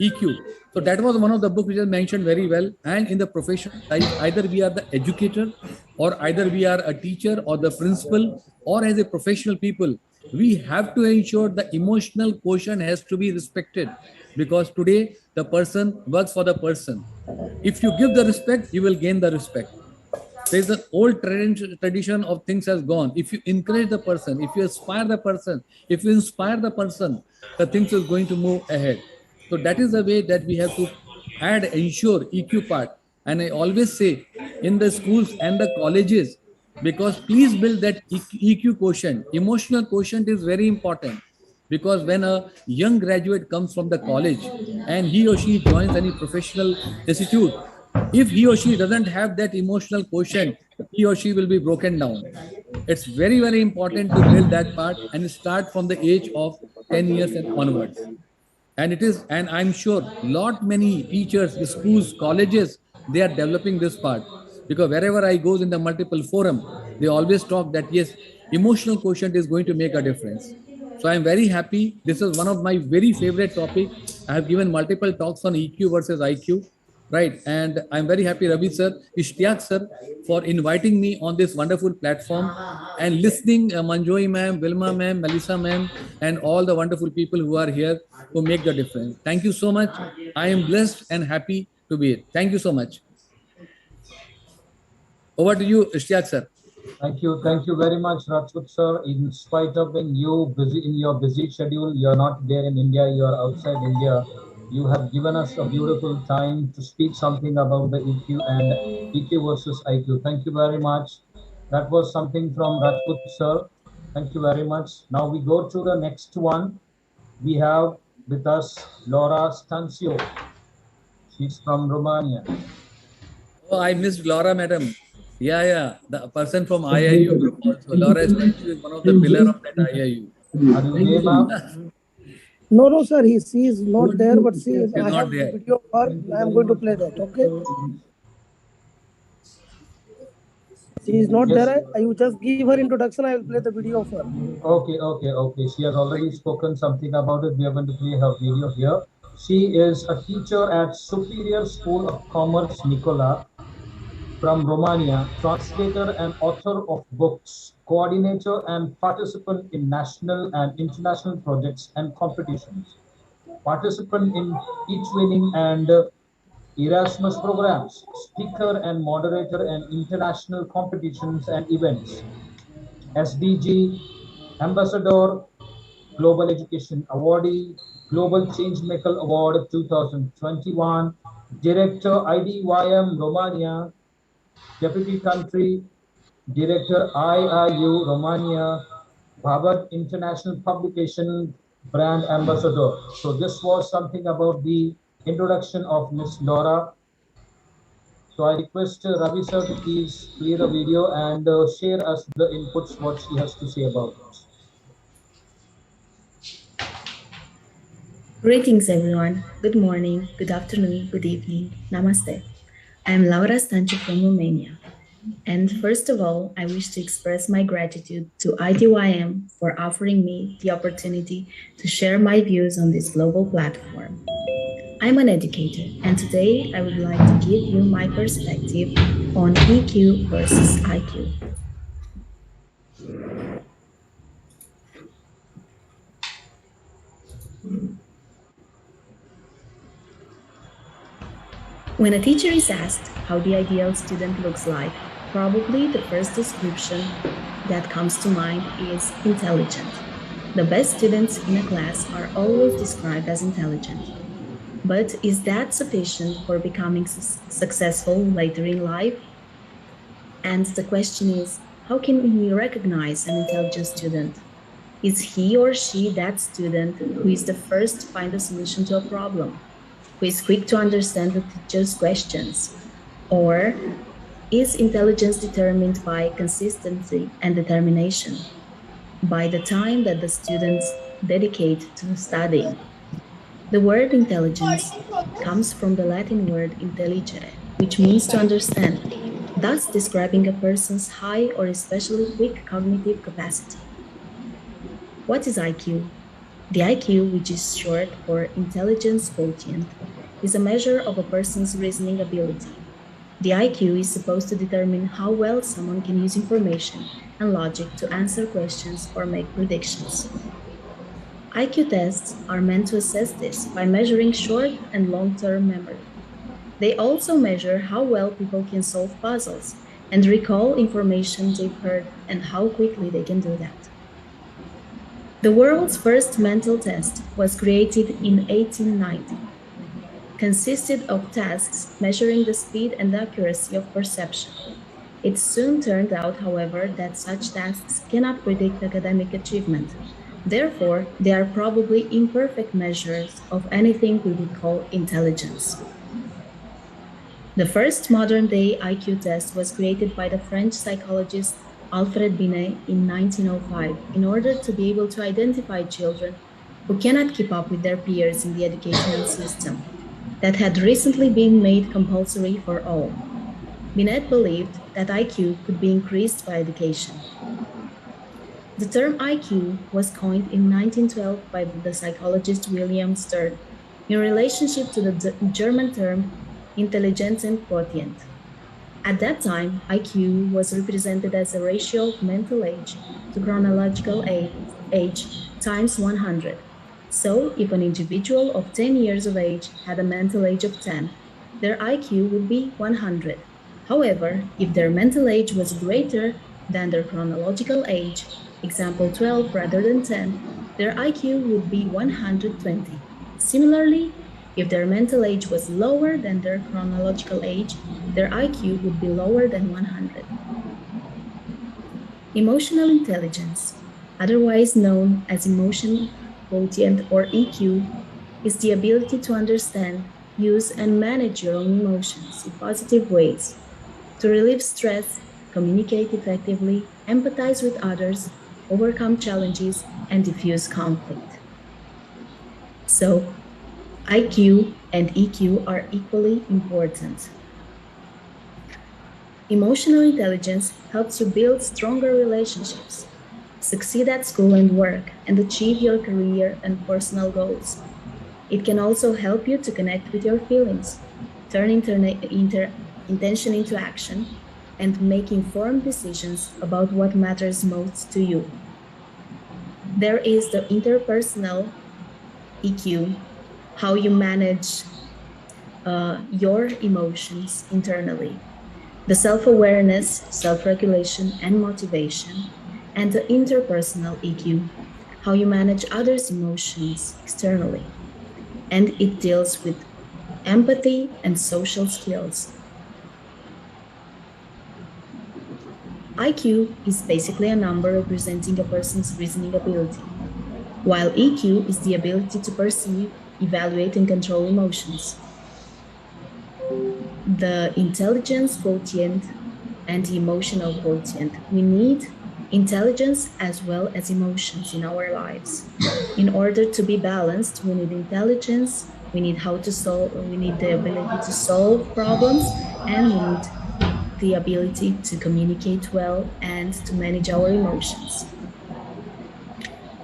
EQ. So that was one of the books which is mentioned very well. And in the professional life, either we are the educator, or either we are a teacher or the principal, or as a professional people, we have to ensure the emotional quotient has to be respected, because today the person works for the person. If you give the respect, you will gain the respect. There's an old tradition of things has gone. If you encourage the person, if you aspire the person, if you inspire the person, the things is going to move ahead. So that is the way that we have to ensure EQ part. And I always say in the schools and the colleges, because please build that EQ quotient. Emotional quotient is very important, because when a young graduate comes from the college and he or she joins any professional institute, if he or she doesn't have that emotional quotient, he or she will be broken down. It's very very important to build that part and start from the age of 10 years and onwards. And it is, and I'm sure lot many teachers, schools, colleges, they are developing this part, because wherever I go in the multiple forum, they always talk that yes, emotional quotient is going to make a difference. So I'm very happy. This is one of my very favorite topic. I have given multiple talks on EQ versus IQ, right? And I'm very happy, Ravi sir, Ishtiyaq sir, for inviting me on this wonderful platform, and listening Manjoi ma'am, Wilma ma'am, Melissa ma'am, and all the wonderful people who are here who make the difference. Thank you so much. I am blessed and happy to be here. Thank you so much. Over to you, Ishtiyaq sir. Thank you very much, Rajput sir. In spite of being you busy in your busy schedule, you're not there in India, you're outside India. You have given us a beautiful time to speak something about the EQ and EQ versus IQ. Thank you very much. That was something from Rajput sir. Thank you very much. Now we go to the next one. We have with us Laura Stancio. She's from Romania. Oh, I missed Laura, madam. Yeah. The person from IIU group also. Laura Stancio is one of the pillar of that IIU. Are you there, ma'am? No, sir. She is not there, but I not have there. video of her. I am going to play that. Okay. She is not there. I will just give her introduction. I will play the video of her. Okay. She has already spoken something about it. We are going to play her video here. She is a teacher at Superior School of Commerce, Nicola, from Romania, translator and author of books, coordinator and participant in national and international projects and competitions, participant in e-twinning and Erasmus programs, speaker and moderator in international competitions and events, SDG Ambassador, Global Education Awardee, Global Changemaker Award 2021, Director IDYM Romania, Deputy Country Director IIU Romania, Bhavat International Publication Brand Ambassador. So this was something about the introduction of Miss Laura. So I request Ravi sir to please play the video and share us the inputs, what she has to say about it. Greetings everyone. Good morning, good afternoon, good evening. Namaste. I am Laura Stancio from Romania. And first of all, I wish to express my gratitude to IDYM for offering me the opportunity to share my views on this global platform. I'm an educator, and today I would like to give you my perspective on EQ versus IQ. When a teacher is asked how the ideal student looks like, probably the first description that comes to mind is intelligent. The best students in a class are always described as intelligent. But is that sufficient for becoming successful later in life? And the question is, how can we recognize an intelligent student? Is he or she that student who is the first to find a solution to a problem? who is quick to understand the teacher's questions? Or is intelligence determined by consistency and determination, by the time that the students dedicate to studying? The word intelligence comes from the Latin word intelligere, which means to understand, thus describing a person's high or especially quick cognitive capacity. What is IQ? The IQ, which is short for intelligence quotient, is a measure of a person's reasoning ability. The IQ is supposed to determine how well someone can use information and logic to answer questions or make predictions. IQ tests are meant to assess this by measuring short and long-term memory. They also measure how well people can solve puzzles and recall information they've heard and how quickly they can do that. The world's first mental test was created in 1890. Consisted of tasks measuring the speed and accuracy of perception. It soon turned out, however, that such tasks cannot predict academic achievement. Therefore, they are probably imperfect measures of anything we would call intelligence. The first modern-day IQ test was created by the French psychologist Alfred Binet in 1905 in order to be able to identify children who cannot keep up with their peers in the educational system that had recently been made compulsory for all. Binet believed that IQ could be increased by education. The term IQ was coined in 1912 by the psychologist William Stern in relationship to the German term Intelligenz and Quotient. At that time, IQ was represented as a ratio of mental age to chronological age times 100. So, if an individual of 10 years of age had a mental age of 10, their IQ would be 100. However, if their mental age was greater than their chronological age, example 12 rather than 10, their IQ would be 120. Similarly, if their mental age was lower than their chronological age, their IQ would be lower than 100. Emotional intelligence, otherwise known as emotion quotient or EQ, is the ability to understand, use, and manage your own emotions in positive ways, to relieve stress, communicate effectively, empathize with others, overcome challenges, and diffuse conflict. So, IQ and EQ are equally important. Emotional intelligence helps you build stronger relationships, succeed at school and work, and achieve your career and personal goals. It can also help you to connect with your feelings, turn intention into action, and make informed decisions about what matters most to you. There is the interpersonal EQ, how you manage your emotions internally, the self-awareness, self-regulation, and motivation, and the interpersonal EQ, how you manage others' emotions externally. And it deals with empathy and social skills. IQ is basically a number representing a person's reasoning ability, while EQ is the ability to perceive, evaluate, and control emotions. The intelligence quotient and the emotional quotient. We need intelligence as well as emotions in our lives. In order to be balanced, we need intelligence, we need the ability to solve problems, and we need the ability to communicate well and to manage our emotions.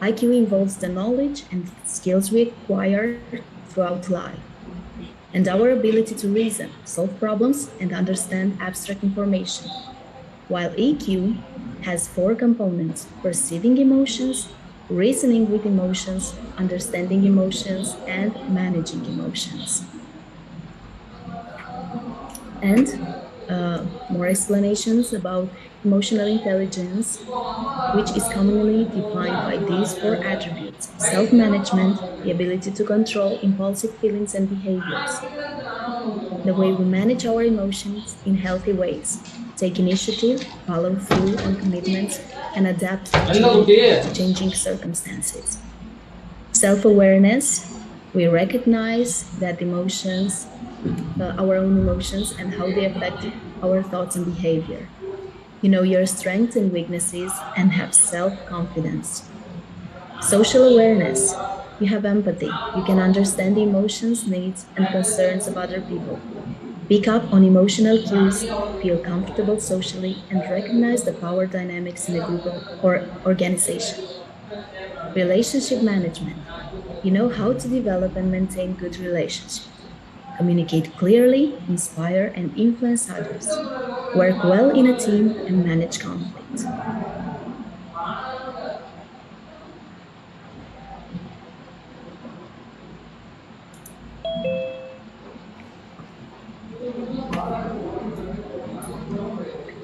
IQ involves the knowledge and skills we acquire throughout life, and our ability to reason, solve problems, and understand abstract information, while EQ has 4 components: perceiving emotions, reasoning with emotions, understanding emotions, and managing emotions. And more explanations about emotional intelligence, which is commonly defined by these 4 attributes: self-management, the ability to control impulsive feelings and behaviors, the way we manage our emotions in healthy ways, take initiative, follow through on commitments, and adapt to changing circumstances. Self-awareness, We recognize that emotions, our own emotions, and how they affect our thoughts and behavior. You know your strengths and weaknesses and have self confidence. Social awareness. You have empathy. You can understand the emotions, needs, and concerns of other people. Pick up on emotional cues, feel comfortable socially, and recognize the power dynamics in a group or organization. Relationship management. You know how to develop and maintain good relationships. Communicate clearly, inspire, and influence others. Work well in a team and manage conflict.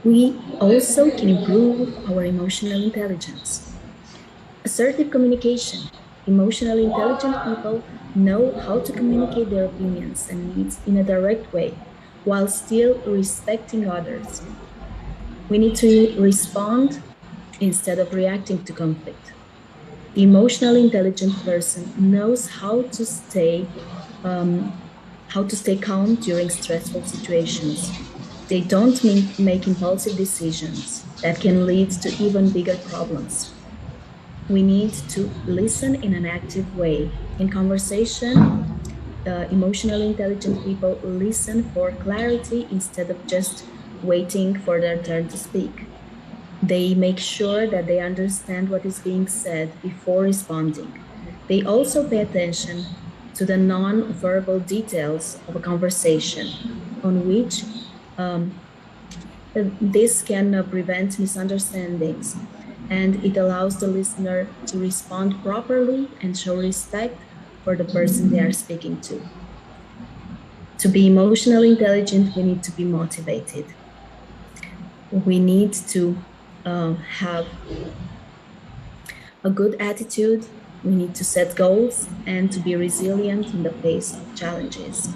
We also can improve our emotional intelligence. Assertive communication. Emotionally intelligent people know how to communicate their opinions and needs in a direct way while still respecting others. We need to respond instead of reacting to conflict. The emotionally intelligent person knows um, how to stay calm during stressful situations. They don't make impulsive decisions that can lead to even bigger problems. We need to listen in an active way. In conversation, emotionally intelligent people listen for clarity instead of just waiting for their turn to speak. They make sure that they understand what is being said before responding. They also pay attention to the non-verbal details of a conversation, on which um, this can prevent misunderstandings, and it allows the listener to respond properly and show respect for the person they are speaking to. To be emotionally intelligent, we need to be motivated. We need to have a good attitude. We need to set goals and to be resilient in the face of challenges.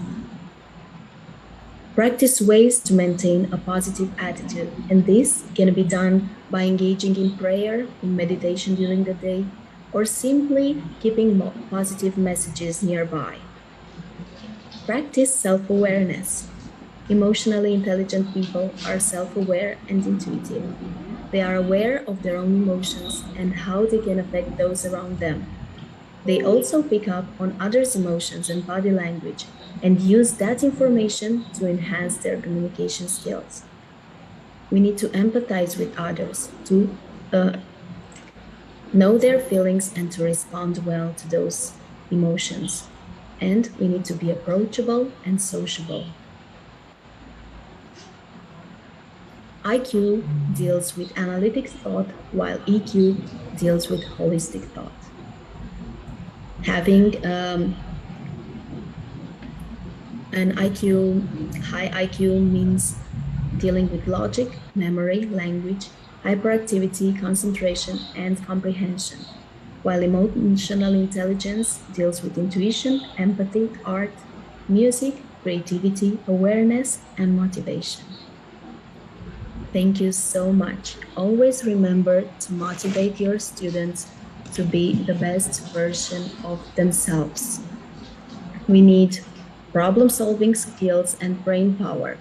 Practice ways to maintain a positive attitude, and this can be done by engaging in prayer, in meditation during the day, or simply keeping positive messages nearby. Practice self awareness. Emotionally intelligent people are self aware and intuitive. They are aware of their own emotions and how they can affect those around them. They also pick up on others' emotions and body language and use that information to enhance their communication skills. We need to empathize with others, to know their feelings and to respond well to those emotions. And we need to be approachable and sociable. IQ deals with analytic thought, while EQ deals with holistic thought. Having an high IQ means dealing with logic, memory, language, hyperactivity, concentration, and comprehension, while emotional intelligence deals with intuition, empathy, art, music, creativity, awareness, and motivation. Thank you so much. Always remember to motivate your students to be the best version of themselves. We need problem solving skills and brain power.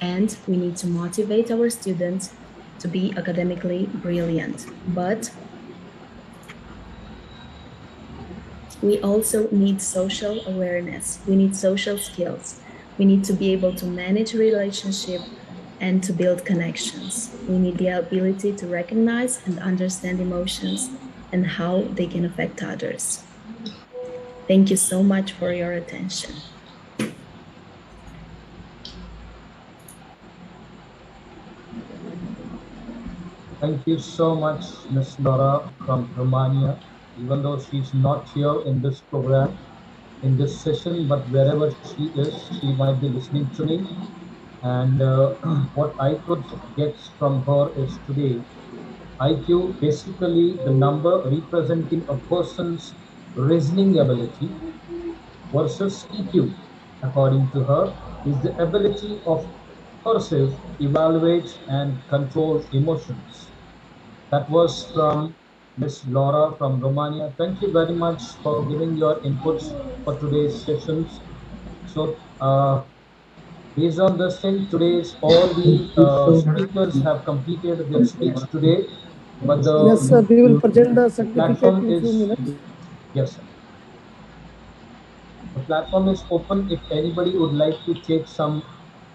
And we need to motivate our students to be academically brilliant. But we also need social awareness. We need social skills. We need to be able to manage relationship and to build connections. We need the ability to recognize and understand emotions and how they can affect others. Thank you so much for your attention. Thank you so much, Miss Laura from Romania, even though she's not here in this program, in this session, but wherever she is, she might be listening to me. And what I could get from her is today IQ, basically the number representing a person's reasoning ability, versus EQ, according to her, is the ability of perceive, evaluate, and control emotions. That was from Miss Laura from Romania. Thank you very much for giving your inputs for today's sessions. So, based on this thing, today's all the speakers have completed their speech today, but Yes, sir. We will present the the certificate platform in few is, minutes. yes, sir. The platform is open. If anybody would like to take some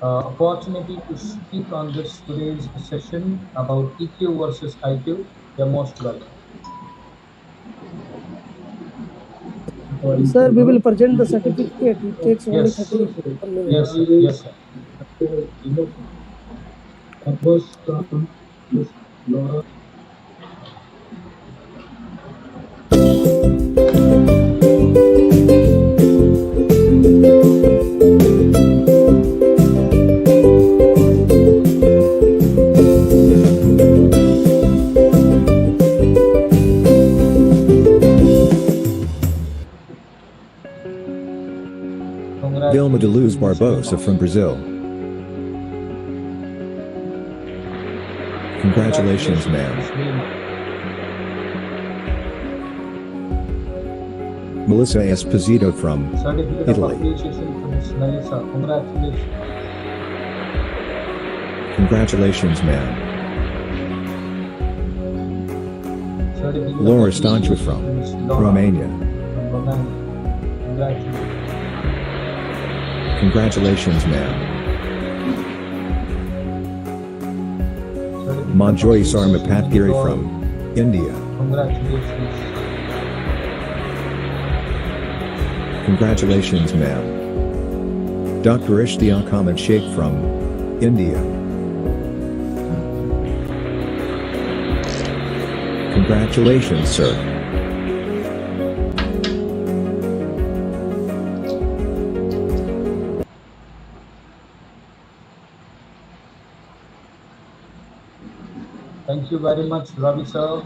opportunity to speak on this today's session about EQ versus IQ, you're most welcome. Sir, we will present the certificate. It takes only Yes, 30 minutes. yes, sir. Yes, sir. That was from Miss Laura. Vilma de Luz Barbosa from Brazil. Congratulations, ma'am. Melissa Esposito from Certificate of Italy. appreciation to Miss Melissa. Congratulations. Congratulations, ma'am. Certificate of Laura appreciation Stanchu to from Miss Laura Romania. from Romania. Congratulations. Congratulations, ma'am. Manjoy Sarma Patgiri from India. Congratulations. Congratulations, ma'am. Dr. Ishtiaq Ahmed Sheikh from India. Congratulations, sir. Thank you very much, Ravi sir.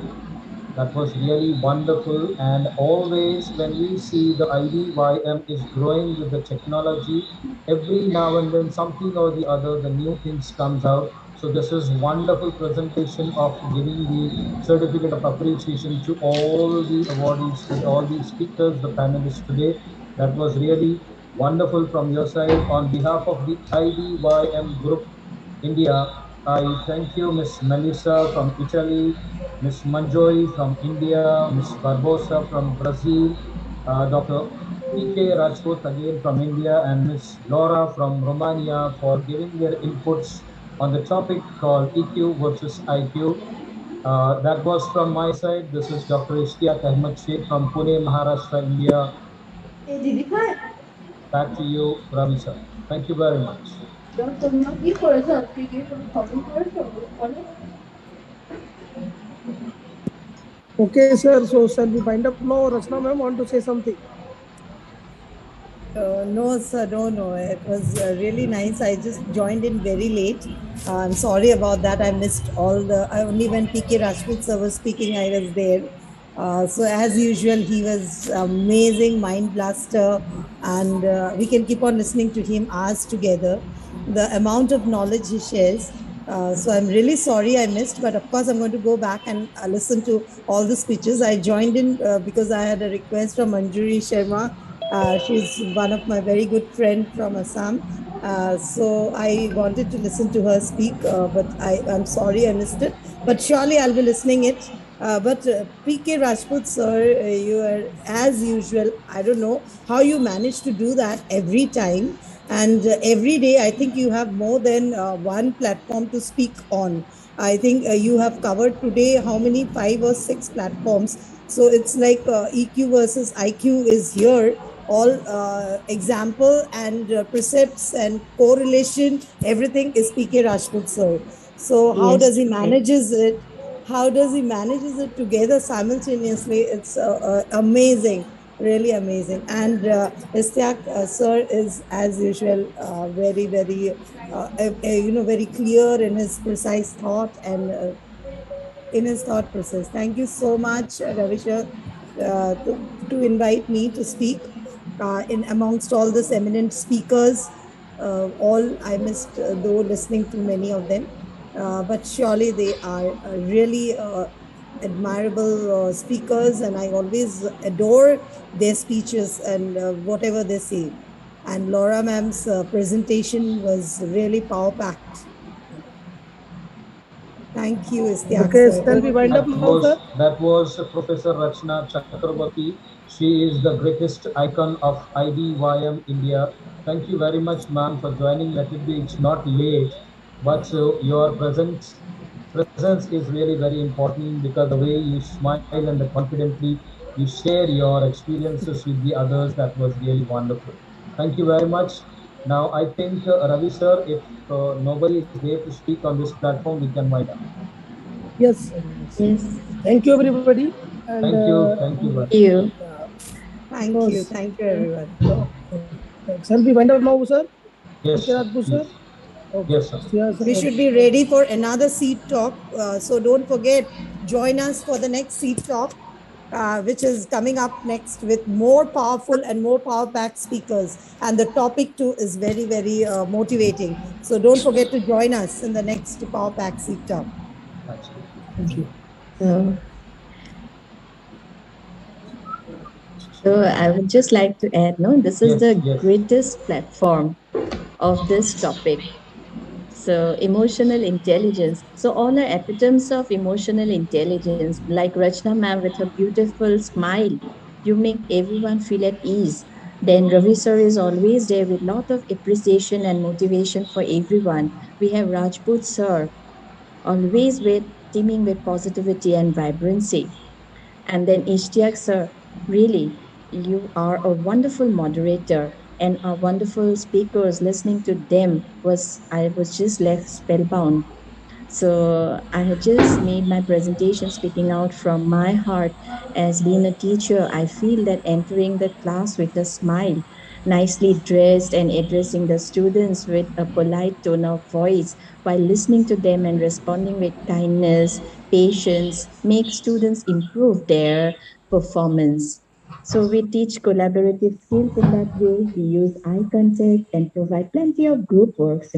That was really wonderful. And always when we see the IDYM is growing with the technology, every now and then something or the other, the new things comes out. So this is wonderful presentation of giving the certificate of appreciation to all the awardees, to all the speakers, the panelists today. That was really wonderful from your side. On behalf of the IDYM group, India, I thank you, Miss Melissa from Italy, Miss Manjoy from India, Miss Barbosa from Brazil, Dr. PK Rajput again from India, and Miss Laura from Romania for giving their inputs on the topic called EQ versus IQ. That was from my side. This is Dr. Ishtiaq Ahmed Sheikh from Pune, Maharashtra, India. Back to you, Ravi sir. Thank you very much. Okay, sir. So, shall we wind up now? Rachna ma'am want to say something? No, sir, no. It was really nice. I just joined in very late. I'm sorry about that. I missed only when PK Rajput sir was speaking, I was there. So, as usual, he was amazing mind blaster, and we can keep on listening to him hours together. The amount of knowledge he shares. So I'm really sorry I missed, but of course I'm going to go back and listen to all the speeches. I joined in because I had a request from Manjuri Sharma. She's one of my very good friend from Assam. So I wanted to listen to her speak, but I'm sorry I missed it. But surely I'll be listening it. But PK Rajput, sir, you are as usual. I don't know how you manage to do that every time. And every day, I think you have more than one platform to speak on. I think you have covered today how many, 5 or 6 platforms. So it's like EQ versus IQ is here. All example and precepts and correlation, everything is PK Rajput, sir. So how Yes, does he manages it? How does he manages it together simultaneously? It's amazing, really amazing. And Istiak sir is as usual very very clear in his precise thought and in his thought process. Thank you so much, Ravishar, to invite me to speak in amongst all this eminent speakers. All I missed, though listening to many of them, but surely they are really admirable speakers, and I always adore their speeches and whatever they say. And Laura ma'am's presentation was really power packed. Thank you, Istiak Okay, sir. shall we wind up now, sir? That was Professor Rachna Chakraborty. She is the greatest icon of IDYM India. Thank you very much, ma'am, for joining. Let it be, it's not late, but your presence is really very important because the way you smile and the confidently you share your experiences with the others, that was really wonderful. Thank you very much. Now, I think, Ravi sir, if nobody is there to speak on this platform, we can wind up. Yes. Yes. Thank you, everybody. And Thank you. Thank you. Thank you. yeah, it Thank you. was. Thank you, everyone. Shall we wind up now, sir? Yes, PK Rajput, sir? please. Okay. Yes, sir. Yes, We okay. should be ready for another seat talk. So don't forget, join us for the next seat talk, which is coming up next with more powerful and more power packed speakers. And the topic too is very, very motivating. So don't forget to join us in the next power packed seat talk. Thank you. So, so I would just like to add, no, this is Yes, the yes. greatest platform of this topic. So, emotional intelligence. So, all are epitomes of emotional intelligence, like Rachna ma'am with her beautiful smile. You make everyone feel at ease. Then Ravi sir is always there with lot of appreciation and motivation for everyone. We have Rajput sir, always with teeming with positivity and vibrancy. And then Ishtiak sir, really, you are a wonderful moderator and our wonderful speakers. Listening to them I was just left spellbound. So I had just made my presentation speaking out from my heart. As being a teacher, I feel that entering the class with a smile, nicely dressed and addressing the students with a polite tone of voice while listening to them and responding with kindness, patience, make students improve their performance. So we teach collaborative skills in that way. We use eye contact and provide plenty of group works.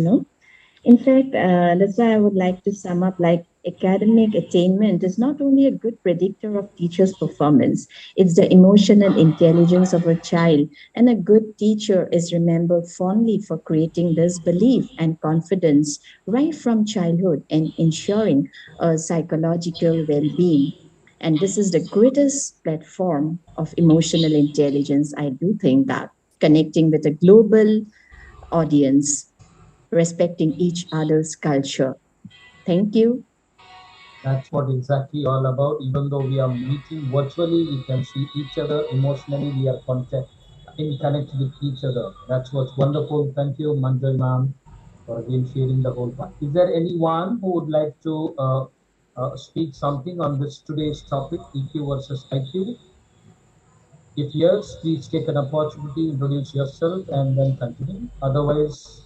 In fact, that's why I would like to sum up like academic attainment is not only a good predictor of teacher's performance, it's the emotional intelligence of a child. And a good teacher is remembered fondly for creating this belief and confidence right from childhood and ensuring a psychological well being. And this is the greatest platform of emotional intelligence. I do think that connecting with a global audience, respecting each other's culture. Thank you. That's what exactly all about. Even though we are meeting virtually, we can see each other emotionally. We are in connect with each other. That's what's wonderful. Thank you, Manjal ma'am, for again sharing the whole part. Is there anyone who would like to speak something on this today's topic, EQ versus IQ? If yes, please take an opportunity, introduce yourself, and then continue. Otherwise,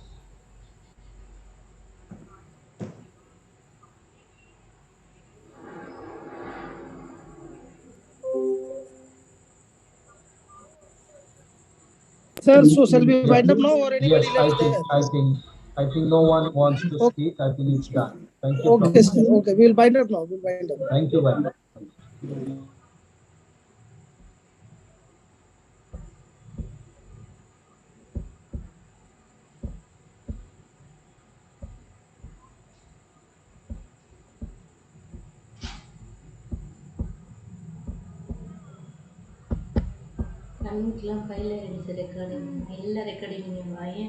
Sir, so shall we wind up now or anybody yes, left there? I think no one wants to speak. I think it's done. Thank you, Okay, Professor. sir. Okay, we'll wind up now. We'll wind up. Thank you very much. நமக்கெல்லாம் file ஆயிடுச்சு recording எல்லா recording வாயே